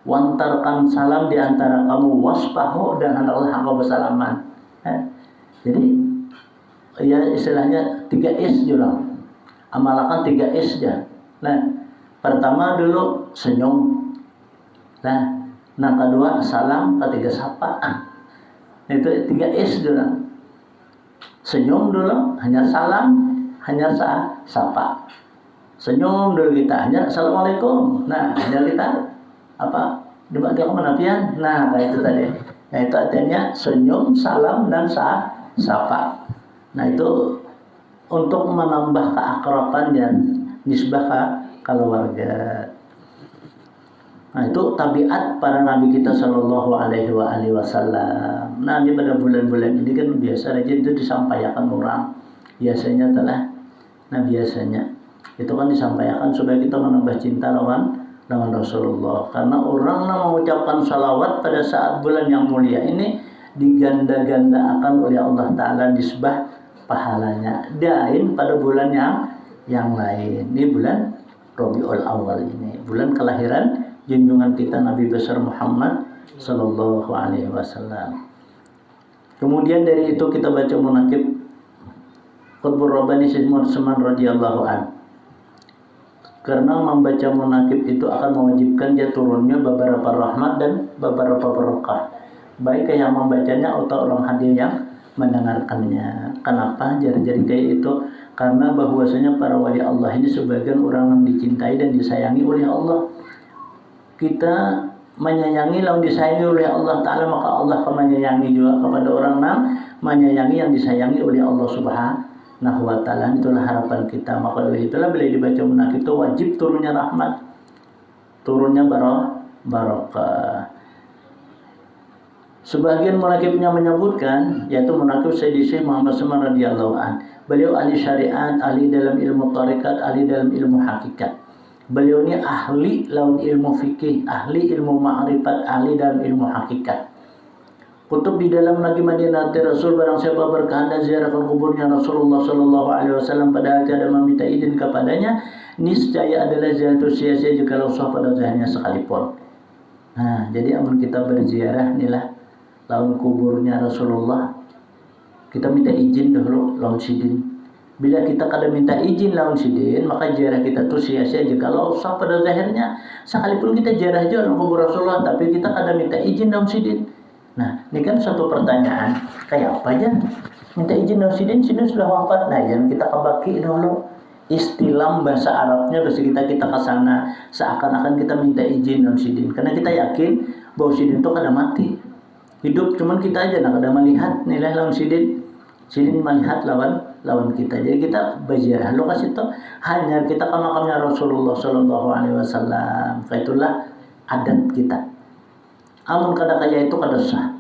wantarkan salam di antara kamu waspahu dan hendaklah engkau bersalaman jadi ya istilahnya 3S jurang amalkan 3S ya nah pertama dulu senyum nah kedua salam ketiga sapa itu 3S jurang senyum dulu hanya salam hanya sapa senyum dulu kita hanya assalamualaikum nah hanya kita apa dibagi kemenapian nah kayak itu tadi nah itu artinya senyum salam dan sapa nah itu untuk menambah keakraban dan nisbah ke keluarga nah itu tabiat para nabi kita sallallahu alaihi wasallam nah ini pada bulan-bulan ini kan biasa aja itu disampaikan orang biasanya biasanya itu kan disampaikan supaya kita menambah cinta lawan Rasulullah karena orang yang mengucapkan salawat pada saat bulan yang mulia ini diganda-gandakan oleh Allah Ta'ala nisbah pahalanya dain pada bulan yang lain ini bulan Rabiul Awal ini bulan kelahiran junjungan kita Nabi besar Muhammad Sallallahu Alaihi Wasallam kemudian dari itu kita baca munakib Qutbur Rabbani Syekh Muhammad radhiyallahu anhu Karena membaca munakib itu akan mewajibkan dia turunnya beberapa rahmat dan beberapa berkah. Baik yang membacanya atau orang hadir yang mendengarkannya. Kenapa jadi kayak itu? Karena bahwasanya para wali Allah ini sebagian orang yang dicintai dan disayangi oleh Allah. Kita menyayangi lalu disayangi oleh Allah Ta'ala, maka Allah akan menyayangi juga kepada orang yang menyayangi yang disayangi oleh Allah Subhanahu wa Ta'ala. Itulah harapan kita. Maka oleh itulah bila dibaca munakib itu wajib turunnya rahmat, turunnya barokah. Sebagian munakibnya menyebutkan, yaitu munakib Sayyidi Syekh Muhammad Saman radhiyallahu an. Beliau ahli syariat, ahli dalam ilmu tarikat, ahli dalam ilmu hakikat. Beliau ini ahli dalam ilmu fikih, ahli ilmu ma'rifat, ahli dalam ilmu hakikat. Kutub di dalam Nabi Madinah Rasul, barang siapa berkehendak ziarahkan kuburnya Rasulullah sallallahu alaihi wasallam padahal tidak meminta izin kepadanya, niscaya adalah ziarah itu sia-sia jika sah pada zahirnya sekalipun. Nah, jadi amun kita berziarah inilah lawan kuburnya Rasulullah, kita minta izin dulu lawan sidin. Bila kita kada minta izin lawan sidin, maka ziarah kita tuh sia-sia jika sah pada zahirnya. Sekalipun kita ziarah aja lawan kubur Rasulullah, tapi kita kada minta izin lawan sidin. Nah, ini kan suatu pertanyaan, kayak apa aja minta izin lawan sidin sudah wafat. Nah, yang kita kebaki dulu istilah bahasa Arabnya, bahasa kita kesana seakan-akan kita minta izin lawan sidin, karena kita yakin bahwa sidin itu kada mati, hidup, cuman kita aja nak kada melihat nilai lawan sidin melihat lawan kita. Jadi kita berziarah lokasi itu hanya kita ke makamnya Rasulullah sallallahu alaihi wasallam. Itulah adat kita. Amun kada kaya itu kada sah.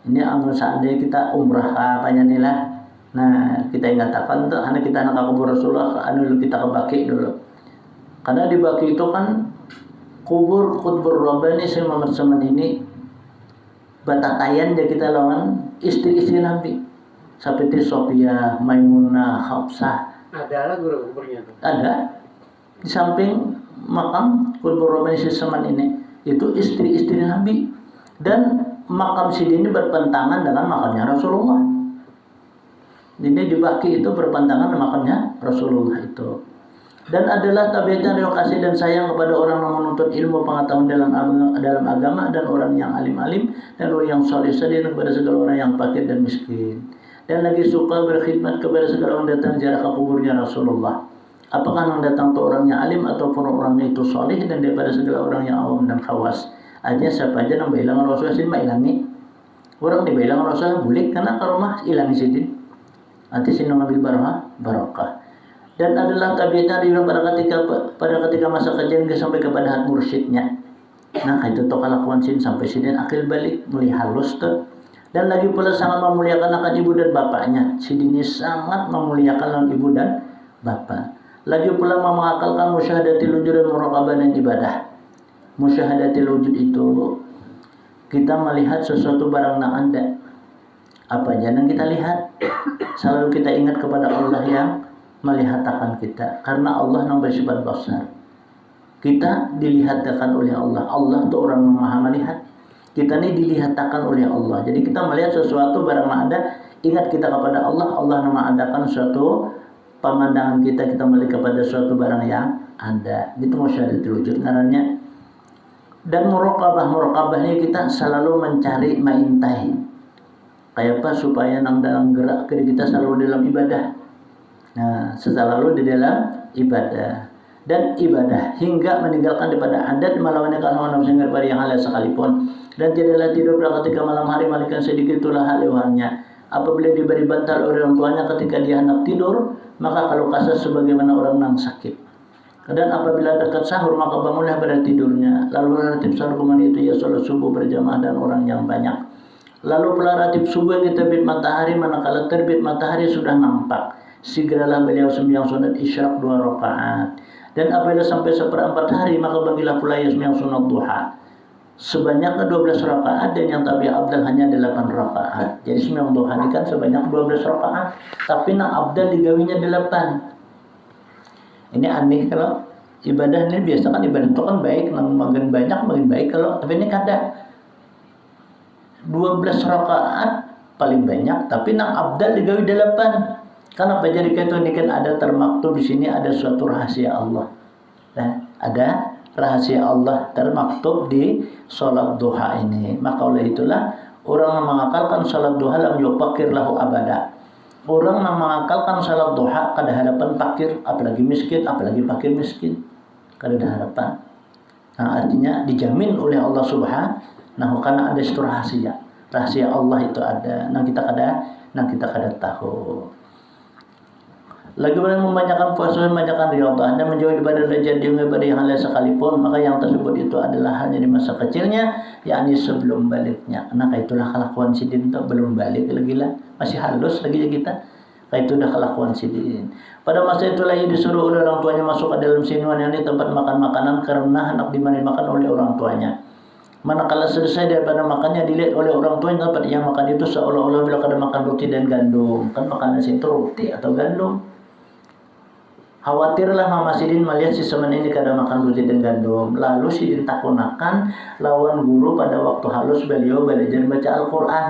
Ini amun seandainya kita umrah apanya nila. Nah, kita ingatakan tuh hanya kita nak kubur Rasulullah, dulu kita ke Baki dulu. Karena di Baki itu kan kubur Qutbur Rabbani Syekh Muhammad Saman ini batatayan dia kita lawan istri-istri Nabi. Seperti Sofia, Maimunah, Hafsah. Ada lah guru kuburnya tuh. Ada. Di samping makam Qutbur Rabbani Syekh Saman ini, itu istri-istri Nabi. Dan makam Sidi ini berpentangan dengan makamnya Rasulullah. Ini di Baki itu berpentangan dengan makamnya Rasulullah itu. Dan adalah tabiatnya riwayat kasih dan sayang kepada orang yang menuntut ilmu pengetahuan dalam agama, dan orang yang alim-alim, dan orang yang saleh kepada segala orang yang fakir dan miskin. Dan lagi suka berkhidmat kepada segala orang datang ziarah ke kuburnya Rasulullah. Apakah yang datang itu orangnya alim ataupun orangnya itu saleh, dan daripada segala orang yang awam dan khawas. Aja siapa aja yang bilang Rasulullah sidin mah ilangi. Orang dibilang Rasulullah bulik karena kalau mah ilangi sidin. Nanti sini ngambil barokah. Dan adalah tabiatnya pada ketika masa kajian dia sampai kepada hati mursyidnya. Nah, itu toh kalakuan sidin sampai sidin akil balik mulai halus tuh. Dan lagi pula sangat memuliakan akan ibu dan bapaknya. Sidin ini sangat memuliakan ibu dan bapak. Lagi pula mengakalkan musyahadatil wujud dan muraqabah dan ibadah. Musyahadatil wujud itu kita melihat sesuatu barang yang ada. Apa aja yang kita lihat, selalu kita ingat kepada Allah yang melihatkan kita, karena Allah yang bersifat basar. Kita dilihatkan oleh Allah. Allah itu orang yang maha melihat. Kita ini dilihatkan oleh Allah. Jadi kita melihat sesuatu barang yang ada, ingat kita kepada Allah. Allah yang mengadakan suatu pemandangan kita melihat kepada suatu barang yang ada. Itu musyahadatul wujud namanya. Dan muraqabah ini kita selalu mencari maintai. Kayak apa supaya nang dalam gerak kita selalu dalam ibadah. Nah, selalu di dalam ibadah. Dan ibadah hingga meninggalkan daripada adat melawan hawa nafsu daripada yang halal sekalipun. Dan tidaklah tidur ketika malam hari malaikat sedikit itulah hal-halnya. Apabila diberi bantal oleh orang tuanya ketika dia hendak tidur, maka kalau kasar sebagaimana orang yang sakit. Dan apabila dekat sahur maka bangunlah pada tidurnya. Lalu ratib sahur kemudian itu ya salat subuh berjamaah dan orang yang banyak. Lalu pula ratib subuh yang terbit matahari, manakala terbit matahari sudah nampak, segeralah beliau sembahyang sunat isyraq 2 rakaat. Dan apabila sampai seperempat hari maka bagilah pula ia sembahyang sunat duha sebanyak 12 rakaat, dan yang tabi abdal hanya 8 rakaat. Jadi sembahyang duha ini kan sebanyak 12 rakaat, tapi nak abdal digawinya 8. Ini aneh kalau ibadah ini biasa kan ibadah itu kan baik, makin banyak makin baik kalau, tapi ini kada 12 rakaat paling banyak, tapi nang abdal digawi 8. Kenapa jadi itu ini kan ada termaktub di sini, ada suatu rahasia Allah. Nah, ada rahasia Allah termaktub di sholat duha ini. Maka oleh itulah orang yang mengakalkan sholat duha lam yupakir lahu abada. Orang yang mengakalkan sholat duha kada harapan fakir, apalagi miskin, apalagi fakir miskin, kada ada harapan. Nah, artinya dijamin oleh Allah Subhanahu, karena ada itu rahasia. Rahasia Allah itu ada. Nah kita kada tahu. Lagi membanyakan puasa, membanyakan riyadhah dan menjauhi ibadah derajat ibadah yang halal sekalipun, maka yang tersebut itu adalah hanya di masa kecilnya, yakni sebelum baliknya. Nah itulah kelakuan sidin itu belum balik lagi lah, masih halus lagi kita. Itu dah kelakuan sidin. Pada masa itulah ia disuruh oleh orang tuanya masuk ke dalam sinuan yang ini tempat makan makanan karena hendak dimakan oleh orang tuanya. Manakala selesai daripada makannya dilihat oleh orang tuanya tempat ia makan itu seolah-olah bila kada makan roti dan gandum. Kan makanan itu roti atau gandum. Khawatirlah Mama Sidin melihat si semen ini kada makan roti dan gandum. Lalu Sidin takunakan lawan guru pada waktu halus beliau belajar baca Al-Quran.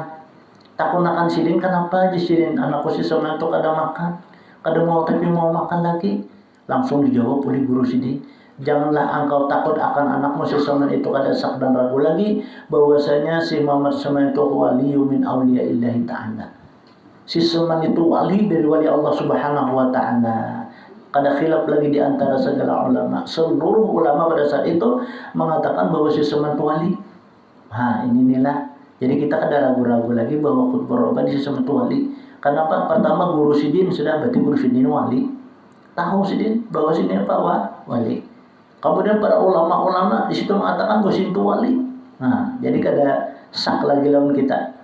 Takunakan Sidin, kenapa Sidin anakku si semen itu kada makan, kada mau tapi mau makan lagi. Langsung dijawab oleh guru Sidin, janganlah engkau takut akan anakmu si semen itu kada sak dan ragu lagi bahwasanya si Muhammad semen itu waliyu min awliyaillahi ta'ala. Si semen itu wali dari wali Allah Subhanahu wa ta'ala. Kada khilaf lagi di antara segala ulama. Seluruh ulama pada saat itu mengatakan bahwa si semen itu wali. Nah inilah. Jadi kita kada ragu-ragu lagi bahwa khutbah roba di si semen itu wali. Kenapa? Pertama guru Sidin sudah berarti guru Sidin wali. Tahu Sidin bahwa Sidin apa wali. Kemudian para ulama-ulama di situ mengatakan bahwa Sidin itu wali. Nah jadi kada sak lagi lawan kita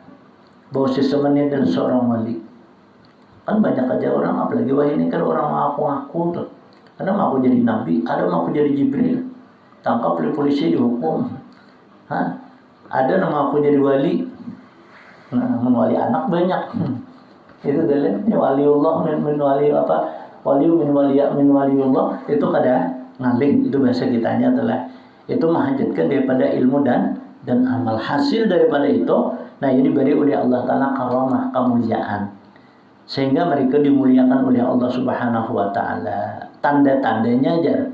bahwa si semen ini adalah seorang wali. Kan banyak aja orang, apalagi wah ini kan orang ngaku-ngaku tuh. Ada ngaku jadi nabi, ada ngaku jadi Jibril. Tangkap oleh polisi dihukum. Ada ngaku jadi wali. Nah, wali anak banyak. Itu dalilnya waliullah min wali apa? Wali min waliullah itu kada ngalih, itu bahasa kitanya adalah itu menghajatkan daripada ilmu dan amal. Hasil daripada itu, nah ini diberi oleh Allah Ta'ala karamah, kemuliaan. Sehingga mereka dimuliakan oleh Allah Subhanahu wa ta'ala. Tanda-tandanya aja.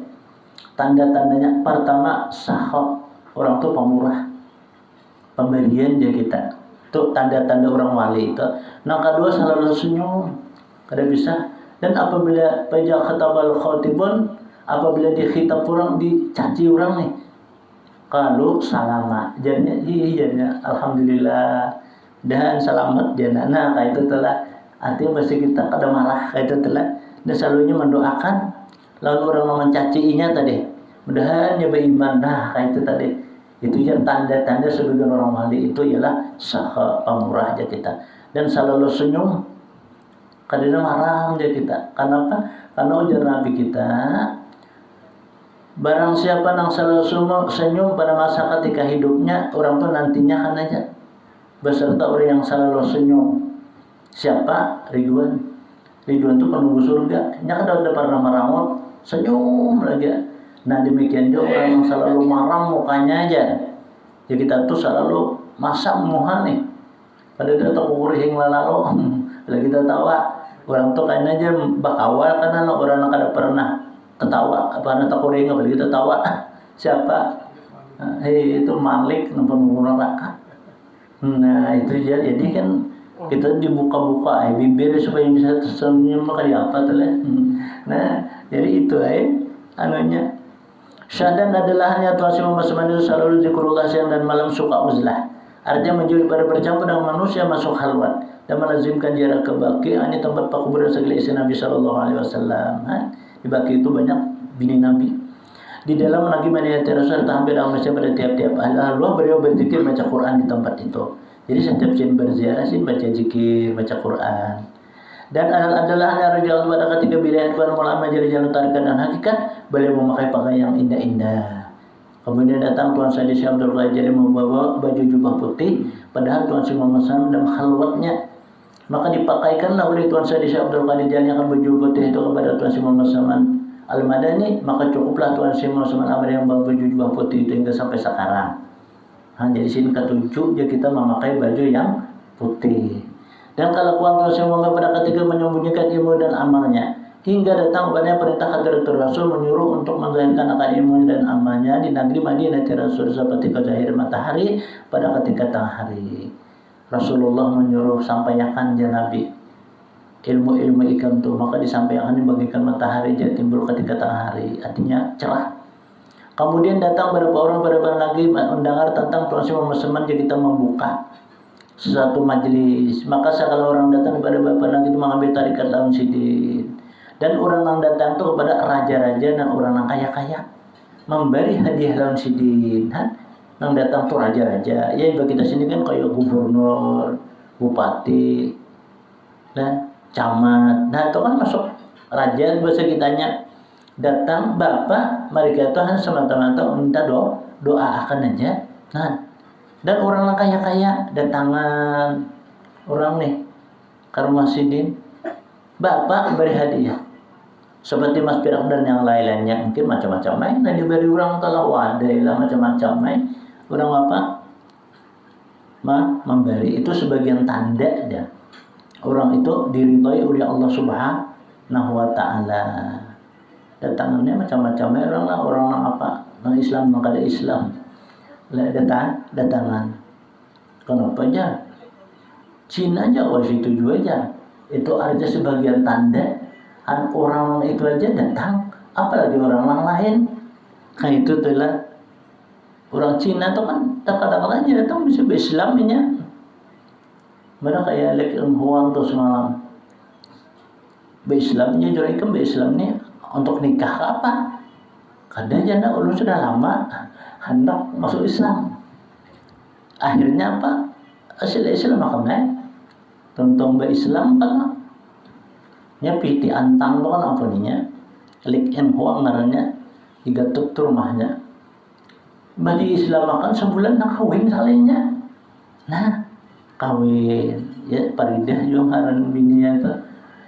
Tanda-tandanya pertama sahab, orang itu pemurah. Pemberian dia kita. Itu tanda-tanda orang wali itu. Nah kedua selalu senyum. Kada bisa. Dan apabila pajak khatabal khatibun, apabila dikhitab orang, dicaci orang nih. Kalau selamat. Jadinya alhamdulillah. Dan selamat jana. Nah kayak itu telah. Artinya mesti kita kada marah kayak itu telah. Dan selalunya mendoakan. Lalu orang mencaciinya tadi. Mudahan dia beriman. Nah kayak itu tadi. Itu yang tanda-tanda sebagai orang wali itu ialah saha pemurah aja kita. Dan selalu senyum. Kadang marah aja kita. Kenapa? Karena ujar Nabi kita. Barang siapa yang selalu senyum pada masa ketika hidupnya, orang itu nantinya kan aja. Beserta orang yang selalu senyum. Siapa? Ridwan. Ridwan itu penunggu surga. Nya kan udah pernah meramot, senyum lagi. Nah demikian juga orang yang selalu marah mukanya aja. Ya kita tuh selalu masam muha nih. Pada dia tak kurihing lalu. Bila kita tawa, orang tuh kayaknya aja bakawal karena orang yang kada pernah ketawa. Karena tak kurihing apalagi kita tawa. Siapa? Itu Malik yang penunggu neraka. Nah itu jadi kan kita dibuka-buka bibir supaya bisa tersenyum kayak apa tuh lah. Nah jadi itu anunya. Syahadan adalah hanya Tuhan Muhammad SAW selalu zikrullah siang dan malam suka uzlah. Artinya menjauhi pada bercampur dengan manusia masuk halwat dan melazimkan jarak ke Baqi, ini tempat pakuburan segala isi Nabi SAW. Di Baqi itu banyak bini Nabi. Di dalam lagi menayati Rasul hampir manusia pada tiap-tiap Allah beliau berzikir baca Quran di tempat itu. Jadi setiap sin berziarah sin baca zikir, baca Quran. Dan adalah hanya rajal pada ketika bila Tuhan mulai menjadi jalan tarikan dan hakikat, beliau memakai pakaian yang indah-indah. Kemudian datang Tuan Sayyid Syekh Abdul Qadir membawa baju jubah putih, padahal Tuan Syekh Muhammad SAW dalam khalwatnya. Maka dipakaikanlah oleh Tuan Sayyid Syekh Abdul Qadir yang baju putih itu kepada Tuan Syekh Muhammad SAW Al-Madani, maka cukuplah Tuan Syekh Muhammad SAW yang membawa baju jubah putih itu hingga sampai sekarang. Jadi sini ketujuh ya kita memakai baju yang putih. Dan kelakuan Tuan Syekh Muhammad pada ketika menyembunyikan ilmu dan amalnya, hingga datang kepadanya perintah Hadratul Rasul menyuruh untuk menzahirkan akan ilmu dan amalnya di negeri Madinah Rasul seperti zahir matahari pada ketika tengah hari. Rasulullah menyuruh sampaikan ya Nabi ilmu-ilmu ikam itu, maka disampaikan bagikan matahari jadi timbul ketika tengah hari, artinya cerah. Kemudian datang beberapa orang lagi mendengar tentang proses pemasaman, jadi kita membuka sesuatu majelis, maka segala orang datang kepada bapak lagi itu mengambil tarikat daun sidin, dan orang yang datang itu kepada raja-raja dan orang yang kaya-kaya memberi hadiah daun sidin. Yang datang tuh raja-raja, ya bagi kita sini kan kayak gubernur, bupati, dan camat. Nah itu kan masuk raja, bahasa kitanya datang bapak mereka itu hanya semata-mata minta doa akan aja. Nah, dan orang kaya-kaya datangan orang nih ke rumah sidin, bapak beri hadiah seperti Mas Pirak dan yang lain-lainnya, mungkin macam-macam main dan diberi orang telah wadai lah macam-macam main orang apa memberi itu sebagian tanda ya orang itu diridhoi oleh Allah Subhanahu wa taala. Datangannya macam-macam orang apa? Orang Islam maka ada Islam. Datangan. Kenapa aja? Cina aja waktu itu juga aja. Itu artinya sebagian tanda orang itu aja datang, apalagi orang lain. Kan itu adalah orang Cina itu kan kadang-kadang aja datang bisa berislamnya. Mana kayak lek Huang tuh semalam. Berislamnya jadi kan berislamnya untuk nikah apa? Kadang janda ulun sudah lama hendak masuk Islam. Akhirnya apa? Asal Islam makamnya. Tentang berislam kan. Nya piti antang tu kan apa ninya? Lek Huang ngarannya digatuk tu rumahnya. Badi Islam makan sebulan nak kawin salahnya. Nah, kawin ya paridah juga ngaran bininya tu.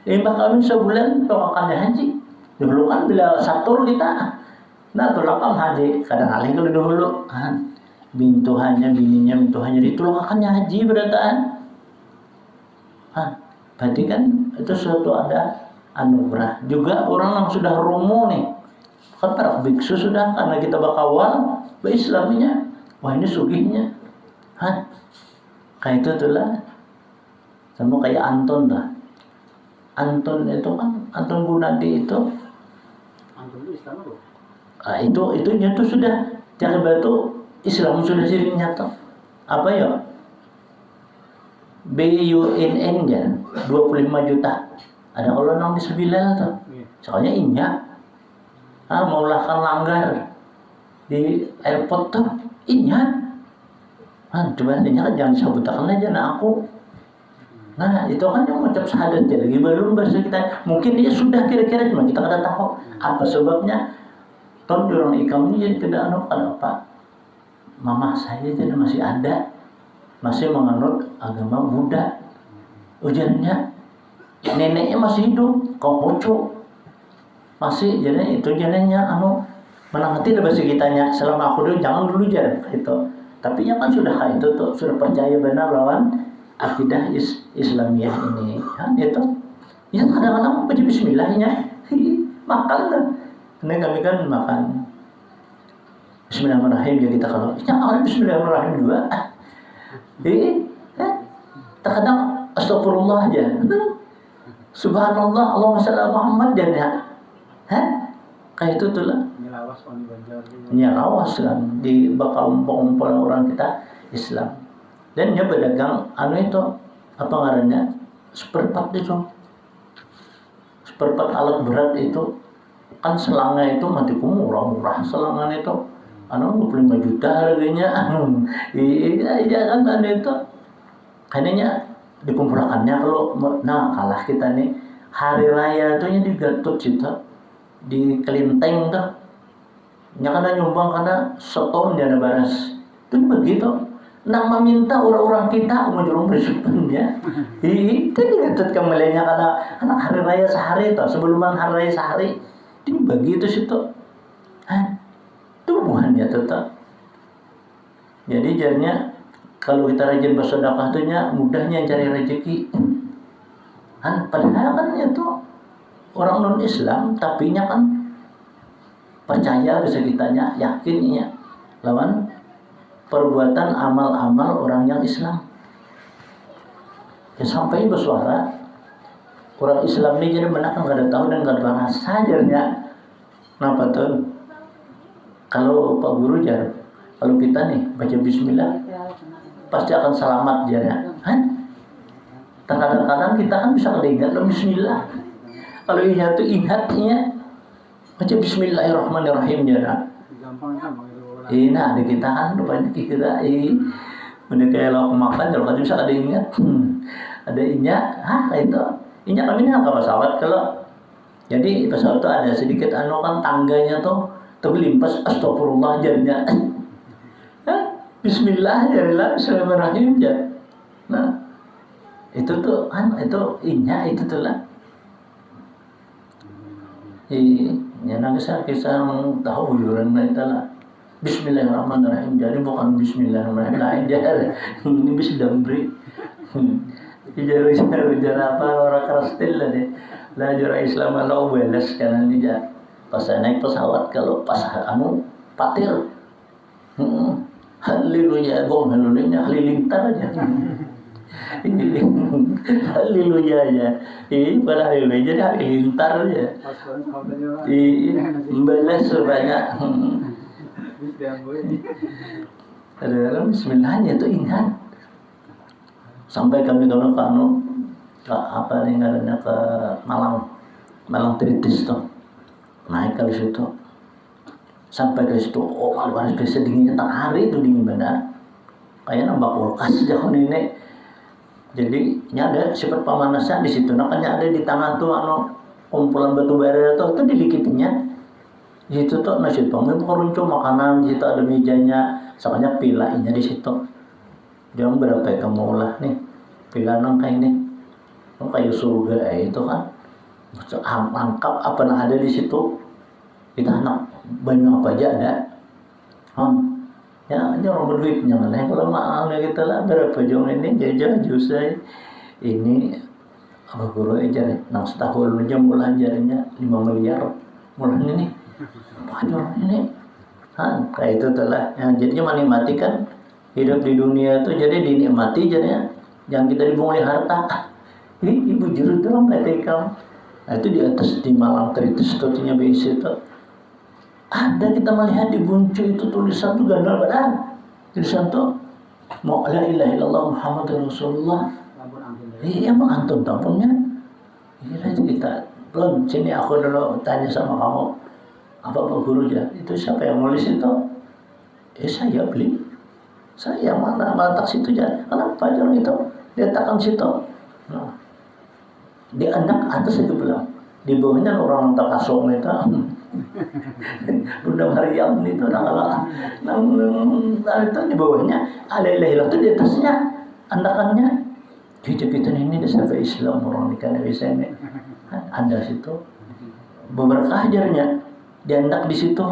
Kawin sebulan pokoknya haji. Dulu kan bila satur kita, nah tulakam haji kadang alih kalau dulu, bininya ditulakakannya haji berataan, berarti kan itu suatu ada anugerah. Juga orang yang sudah rumu nih, kan para biksu sudah karena kita bakawal berislamnya, wah ini sugihnya, kayak itu tulah, sama kayak Anton dah. Anton itu kan Anton Gunadi itu. Itu nyata sudah jangan batu Islam sudah sering nyata apa ya BUNN ya 25 juta ada kalau nang di Sebilal tuh soalnya inya maulahkan langgar di airport tuh inya coba inya kan jangan disebutkan aja aku. Nah itu kan yang mengucap syahadat ya lagi belum bahasa kita mungkin dia sudah kira-kira cuma kita kada tahu apa sebabnya. Ton orang ikamnya jadi tidak apa mama saya jadi masih ada masih menganut agama Buddha ujiannya neneknya masih hidup kau pucuk masih jadi itu jadinya menangati bahasa kitanya selama aku dulu jangan dulu jalan itu tapi ya kan sudah itu tuh sudah percaya benar lawan akidah Islamiyah ini kan itu ya kadang-kadang baca bismillahnya makan kan ini kami kan makan Bismillahirrahmanirrahim ya kita kalau awal Bismillahirrahmanirrahim juga terkadang astagfirullah aja subhanallah Allahumma shalli ala Muhammad dan ya kayak itu tuh lah nyalawas kan di bakal umpul orang kita Islam dan dia berdagang itu apa ngarannya seperempat itu seperempat alat berat itu kan selangnya itu matiku murah-murah selangan itu 25 juta harganya iya kan ada itu kayaknya dikumpulkannya kalau kalah kita nih hari raya itu nya di Gatot kita di Kelinteng tuh nya kada nyumbang kada setahun jana baras itu begitu nang meminta orang-orang kita menjurung bersyukurnya itu di Gatot kemelenya kada anak hari raya sehari tuh sebelum hari raya sehari ini begitu situ itu hubungannya tetap jadi jadinya kalau kita rajin bersedekah itu mudahnya cari rezeki padahal kan itu orang non Islam tapi nya kan percaya ke sekitarnya, yakinnya lawan perbuatan amal-amal orang yang Islam. Ya sampai bersuara orang Islam ini jadi menakan kada tahu dan kada bahasa ajarnya. Kenapa tuh? Kalau Pak Guru jar, kalau kita nih baca Bismillah pasti akan selamat jarnya. Kadang-kadang kita kan bisa ingat Bismillah. Kalau ingat tuh ingatnya baca Bismillahirrahmanirrahim jarnya. Ini ada kita kan rupanya kita udah kayak lo makan kalau kan bisa ada ingat. Ada inyak, itu inyak kami ini apa pesawat kalau jadi pesawat itu ada sedikit kan tangganya tuh limpas astagfirullah jadinya Bismillah jadilah Bismillahirrahmanirrahim ya. Nah itu tuh itu inyak itu tuh lah. Ya nanti saya kisah tahu yuran itu lah. Bismillahirrahmanirrahim jadi bukan Bismillahirrahmanirrahim jadi ini bisa dambri. Ijar apa orang kerastil lah deh. Lajar Islam Allah welas kanan dia. Pas naik pesawat kalau pas patir. Haleluya, gong haleluya halilintar aja. Haleluya ya. Pada haleluya jadi halilintar aja. Membalas sebanyak. Ada Bismillahnya itu ingat. Sampai kami kalau ke apa nih ngarannya ke Malang Tritis tuh naik ke situ sampai ke situ panas biasa dinginnya tengah hari itu dingin benar kayak nambah kulkas jauh ini jadi ada sifat pemanasan di situ makanya ada di tangan tuh kumpulan batu bara itu dilikitinya di situ tuh nasi tuang itu makanan di situ ada mejanya soalnya pilainya di situ. Dia berapa kamu lah nih pilanang kayak ini kayak surga itu kan lengkap apa yang ada di situ kita anak banyak apa aja ada ya orang berduitnya mana kalau mahalnya kita lah berapa jong ini jajan jusai ini apa guru aja nih setahun aja mulai jadinya 5 miliar mulai ini waduh ini kayak itu telah yang jadinya menikmati kan hidup di dunia itu jadi dinikmati jadinya jangan kita dibungli harta. Ibu jurut dong kamu. Nah itu di atas di Malang Tritis tutunya BC itu ada kita melihat di buncu itu tulisan tuh gandal badan tulisan tuh la ilaha illallah Muhammadur Rasulullah. Iya mengantun tampunnya. Iya kita belum sini aku dulu tanya sama kamu apa Pak Guru ya itu siapa yang nulis itu? Saya beli. Saya mana tak situ aja. Kenapa jangan itu? Dia takkan situ. Nah, di anak atas itu bilang. Di bawahnya orang tak kasong itu. Bunda Maryam itu nah itu di bawahnya. Alailah itu di atasnya. Andakannya. Hidup-hidup ini sampai Islam orang ikan bisa ini. Ada situ. Beberapa ajarnya. Dia anak di situ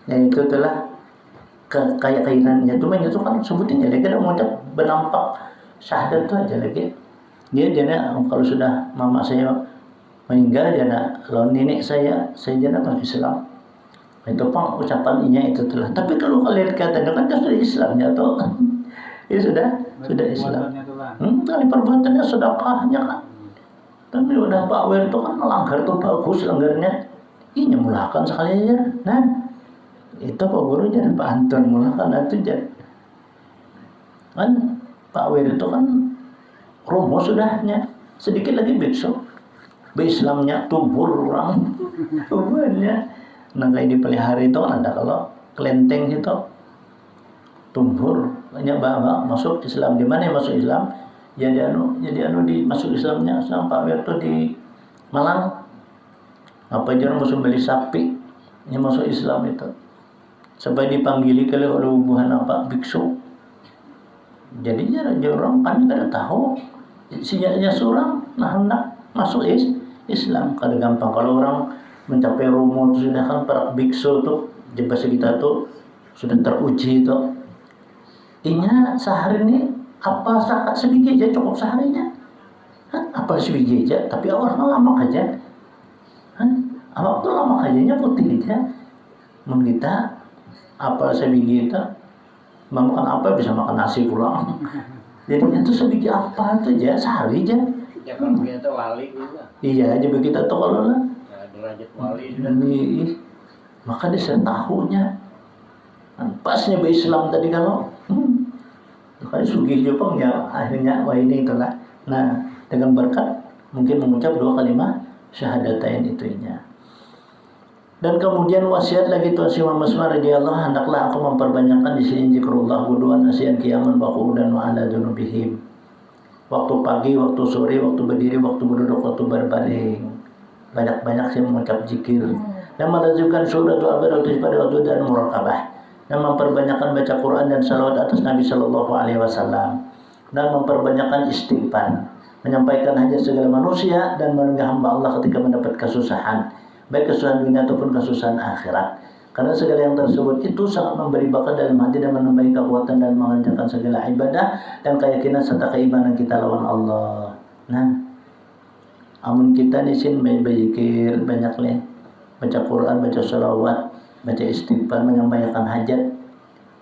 Ya itu telah kayak kaitannya cuma itu kan sebutin lagi ada mengucap bernampak syahadat itu aja lagi dia kalau sudah mama saya meninggal lawan nenek saya jana orang Islam itu pang ucapannya itu telah tapi kalau kalian katakan kan sudah Islamnya tuh ya sudah Islam kali perbuatannya sedekahnya kan tapi udah Pak Wer itu kan melanggar tuh bagus langgarnya ini nyemulahkan sekali aja itu Pak Guru jangan Pak Anton mulakan itu jangan kan Pak Wir itu kan romo sudahnya sedikit lagi besok Islamnya tumbuh orang tumbuhnya kayak dipelihara itu kan ada kalau kelenteng itu tumbuh banyak bawa masuk Islam di mana yang masuk Islam jadi di masuk Islamnya sama Pak Wir itu di Malang apa aja masuk beli sapi yang masuk Islam itu sampai dipanggili oleh hubungan apa biksu jadinya orang kan tidak tahu sinyalnya surang hendak masuk Islam kada gampang kalau orang mencapai rumo itu sudah kan para biksu tuh di bahasa kita tuh sudah teruji itu sehari ini apa sedikit aja cukup seharinya Apa sebiji aja, tapi awalnya lama aja. Awak tuh lama aja putih aja. Mun kita apa sebiji itu, makan apa bisa makan nasi pulang. Jadi itu sebiji apa itu aja, sehari aja. Ya kalau kita wali juga. Iya aja begitu tuh kalau lah. Ya, derajat wali juga. Ini, maka dia tahunya. Pasnya Islam tadi kalau. Makanya sugih Jepang ya akhirnya wah ini itulah. Nah dengan berkat mungkin mengucap 2 kalimat syahadatain itunya. Dan kemudian wasiat lagi Tuan Si Muhammad Masmar radhiyallahu hendaklah aku memperbanyakkan di sini zikrullah wudu'an asian qiyaman wa qu'udan wa ala dzunubihim. Waktu pagi, waktu sore, waktu berdiri, waktu berduduk, waktu berbaring. Banyak-banyak saya mengucap zikir. Dan melazimkan surat doa berutus pada waktu dan muraqabah. Dan memperbanyakkan baca Quran dan salawat atas Nabi Sallallahu Alaihi Wasallam. Dan memperbanyakkan istighfar. Menyampaikan hajat segala manusia dan menunggu hamba Allah ketika mendapat kesusahan. Baik kesusahan dunia ataupun kesusahan akhirat. Karena segala yang tersebut itu sangat memberi bakat dalam hati dan menambah kekuatan dan mengerjakan segala ibadah dan keyakinan serta keimanan kita lawan Allah. Nah, amun kita di sini berzikir banyak leh, baca Quran, baca sholawat, baca istighfar, menyampaikan hajat,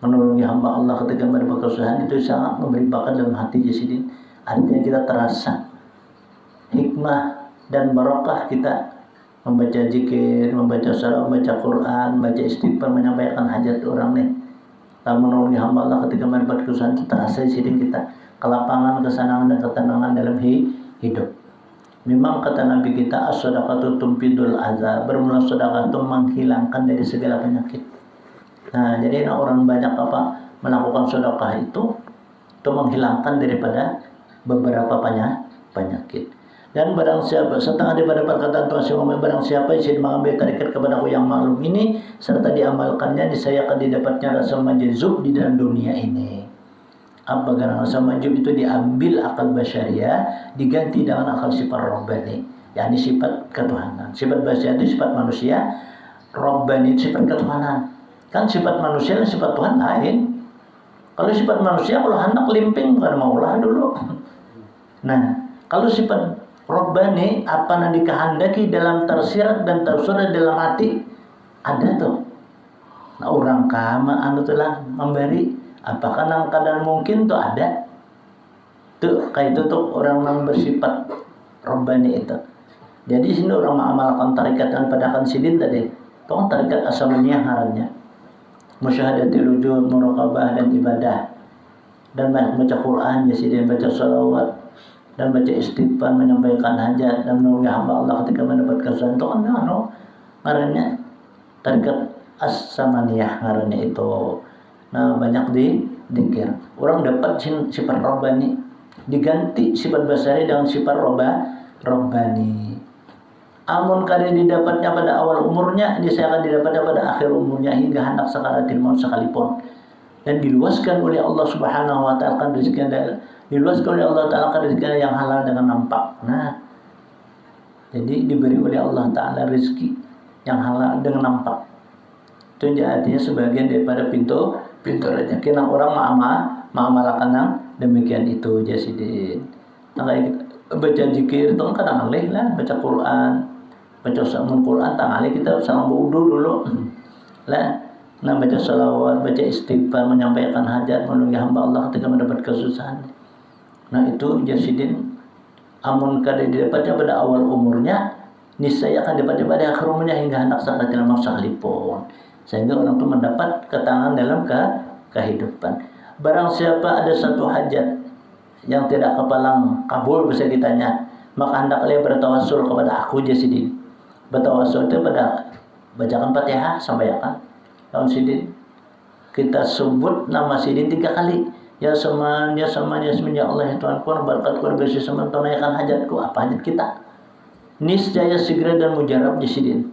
menolongi hamba Allah ketika mendapat kesusahan, itu sangat memberi bakat dalam hati jadi artinya kita terasa hikmah dan barakah kita membaca zikir, membaca sholawat, membaca Quran, membaca istighfar, menyampaikan hajat orang nih. Lalu menolongi hamba Allah ketika mendapat kesusahan, terasa di sini kita kelapangan, kesenangan dan ketenangan dalam hidup. Memang kata Nabi kita as-shadaqatu tumpidul adza, bermula sedekah itu menghilangkan dari segala penyakit. Nah, jadi orang banyak melakukan sedekah itu menghilangkan daripada beberapa penyakit. Dan barang siapa setengah daripada perkataan Tuhan Muhammad, barang siapa yang mengambil tarikat kepada aku yang maklum ini serta diamalkannya, niscaya akan didapatnya rasa majzub di dalam dunia ini. Apa karena rasa majzub itu diambil akal basyariah diganti dengan akal sifat rabbani, yakni sifat ketuhanan. Sifat basyariah itu sifat manusia, rabbani itu sifat ketuhanan. Kan sifat manusia dan sifat Tuhan lain. Kalau sifat manusia, kalau hendak limping bukan maulah dulu. Nah, kalau sifat Rabbani, apa yang dikehendaki dalam tersirat dan tersurat dalam hati ada tuh. Nah, orang kama anu telah memberi, apakah nang kadang mungkin tuh ada. Tuh kayak itu tuh orang yang bersifat Rabbani itu. Jadi sini orang mengamalkan tarikat dan padakan sidin tadi. Itu kan tarikat asamaniyah ngarannya. Musyahadatul wujud, muraqabah dan ibadah. Dan baca Quran, ya sidin, baca salawat dan baca istighfar, menyampaikan hajat dan menolongi hamba Allah ketika mendapat kesusahan. Itu kan ngarannya tarikat as-samaniyah ngarannya itu. Nah, banyak dikir. Orang dapat sifat Rabbani diganti sifat basari dengan sifat Rabbani. Amun kada didapatnya pada awal umurnya, dia akan didapatnya pada akhir umurnya hingga hendak sakaratil maut sekalipun. Dan diluaskan oleh Allah Subhanahu wa taala rezeki, diluaskan oleh Allah taala rezeki yang halal dengan nampak. Nah, jadi diberi oleh Allah taala rezeki yang halal dengan nampak. Itu artinya sebagian daripada pintu rezeki. Kena orang mengamalkan yang demikian itu jasidin. Nah, baca zikir itu kan kadang alih lah, baca Quran, baca Quran tangan kita sama wudu dulu lah. Nah, baca salawat, baca istighfar, menyampaikan hajat, menolongi hamba Allah ketika mendapat kesusahan. Nah, itu jasidin amun kada didapatnya pada awal umurnya, niscaya akan didapatnya pada akhir umurnya hingga hendak sakaratil maut sekalipun. Sehingga orang itu mendapat ketenangan dalam kehidupan. Barang siapa ada satu hajat yang tidak kepalang kabul bisa ditanya, maka hendaklah bertawassul kepada aku jasidin. Bertawassul itu pada bacakan Fatihah sampaikan. Tahun sidin kita sebut nama sidin 3 kali. Ya Saman, ya Saman, ya Saman, ya Allah, ya Tuhanku, berkat keluarga si Saman, tunaikan hajatku. Apa hajat kita? Niscaya segera dan mujarab jasidin.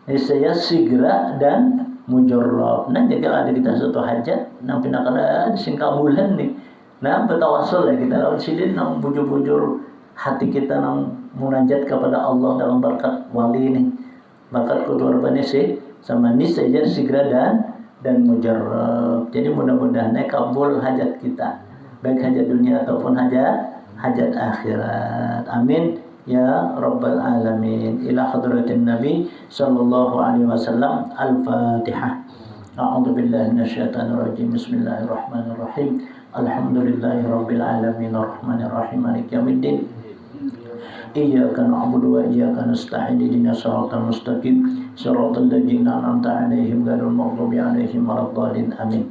Niscaya segera dan mujarab. Nah, jika ada kita satu hajat, nang pinakala singkal bulan nih. Nah, bertawassul ya kita lawan sidin, nang bujur-bujur hati kita, nang munajat kepada Allah dalam berkat wali ini, berkat kedua Rabbani sama niscaya segera dan mujarab. Jadi mudah-mudahan kabul hajat kita, baik hajat dunia ataupun hajat hajat akhirat. Amin ya rabbal alamin. Ila hadratin Nabi sallallahu alaihi wasallam. Al-Fatihah. A'udzu billahi minasyaitonir rajim. Bismillahirrahmanirrahim. Alhamdulillahirabbil alamin arrahmanir rahim maliki yaumiddin. Iyyaka na'budu wa iyyaka nasta'in ihdinas siratal mustaqim siratal ladzina an'amta 'alaihim ghairil maghdubi 'alaihim waladdallin. Amin.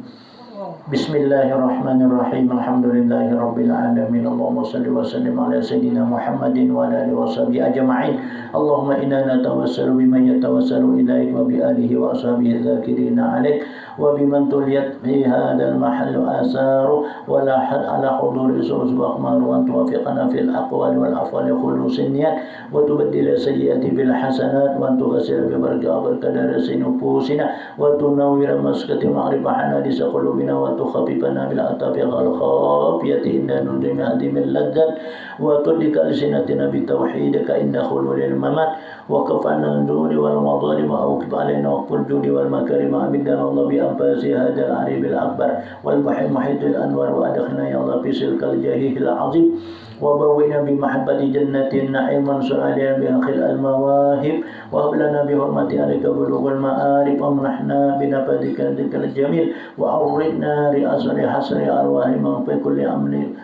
Bismillahirrahmanirrahim. Alhamdulillahirabbil alamin. Allahumma shalli wa sallim ala sayidina Muhammadin wa ala alihi washabihi ajma'in. Allahumma inna natawassalu biman yatawassalu ilaik wa bi alihi wa ashabihi dzakirina 'alaik wa biman tuliyat fi hadzal mahallu asaru wa la had ala huduri su'uz wa akhmar wa tuwaffiqna fil aqwali wal afwali khulusin niyat wa tubaddila sayyiati bil hasanat wa tughsil bi barakati darasi nufusina wa tunawwira maskati ma'rifahana di qulubina wa tukhafifana bil atabi al khafiyati inna nudimi adimil ladzat wa tudika lisinatina bi tauhidika inna khululil mamat wa kafana nuri wal madhalim wa awqif alaina waqful judi wal makarim abidan Allah bi anfasi hadzal aribil akbar wal bahri muhitul anwar wa adkhilna ya Allah fi silkal jahil azim wa bawina bi mahabbati jannatin na'im mansur alaiha bi akhil al mawahib wa hablana bi hurmati alika bulughul ma'arif wa manahna bi nafadika dzikral jamil wa awridna ri asri hasri arwahi man fi kulli amri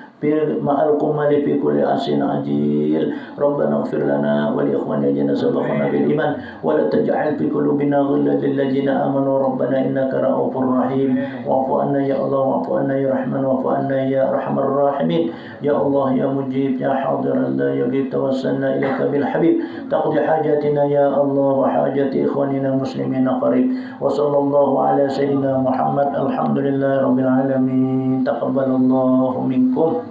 ma'al kumali fi kulli asin ajil. Rabbana ighfir lana wa li ikhwanina alladhina sabaquna bil iman wa la taj'al fi qulubina ghillan lil ladzina amanu rabbana innaka ra'ufur rahim. Wa'fu anna ya Allah, wa'fu anna ya Rahman, wa'fu anna ya Arhamar Rahimin. Ya Allah ya Mujib ya Hadiran la yaghib tawassalna ilaika bil habib taqdi hajatina ya Allah wa hajati ikhwanina muslimina qarib. Wa sallallahu ala sayyidina Muhammad. Alhamdulillahi rabbil alamin. Taqabbalallahu minkum.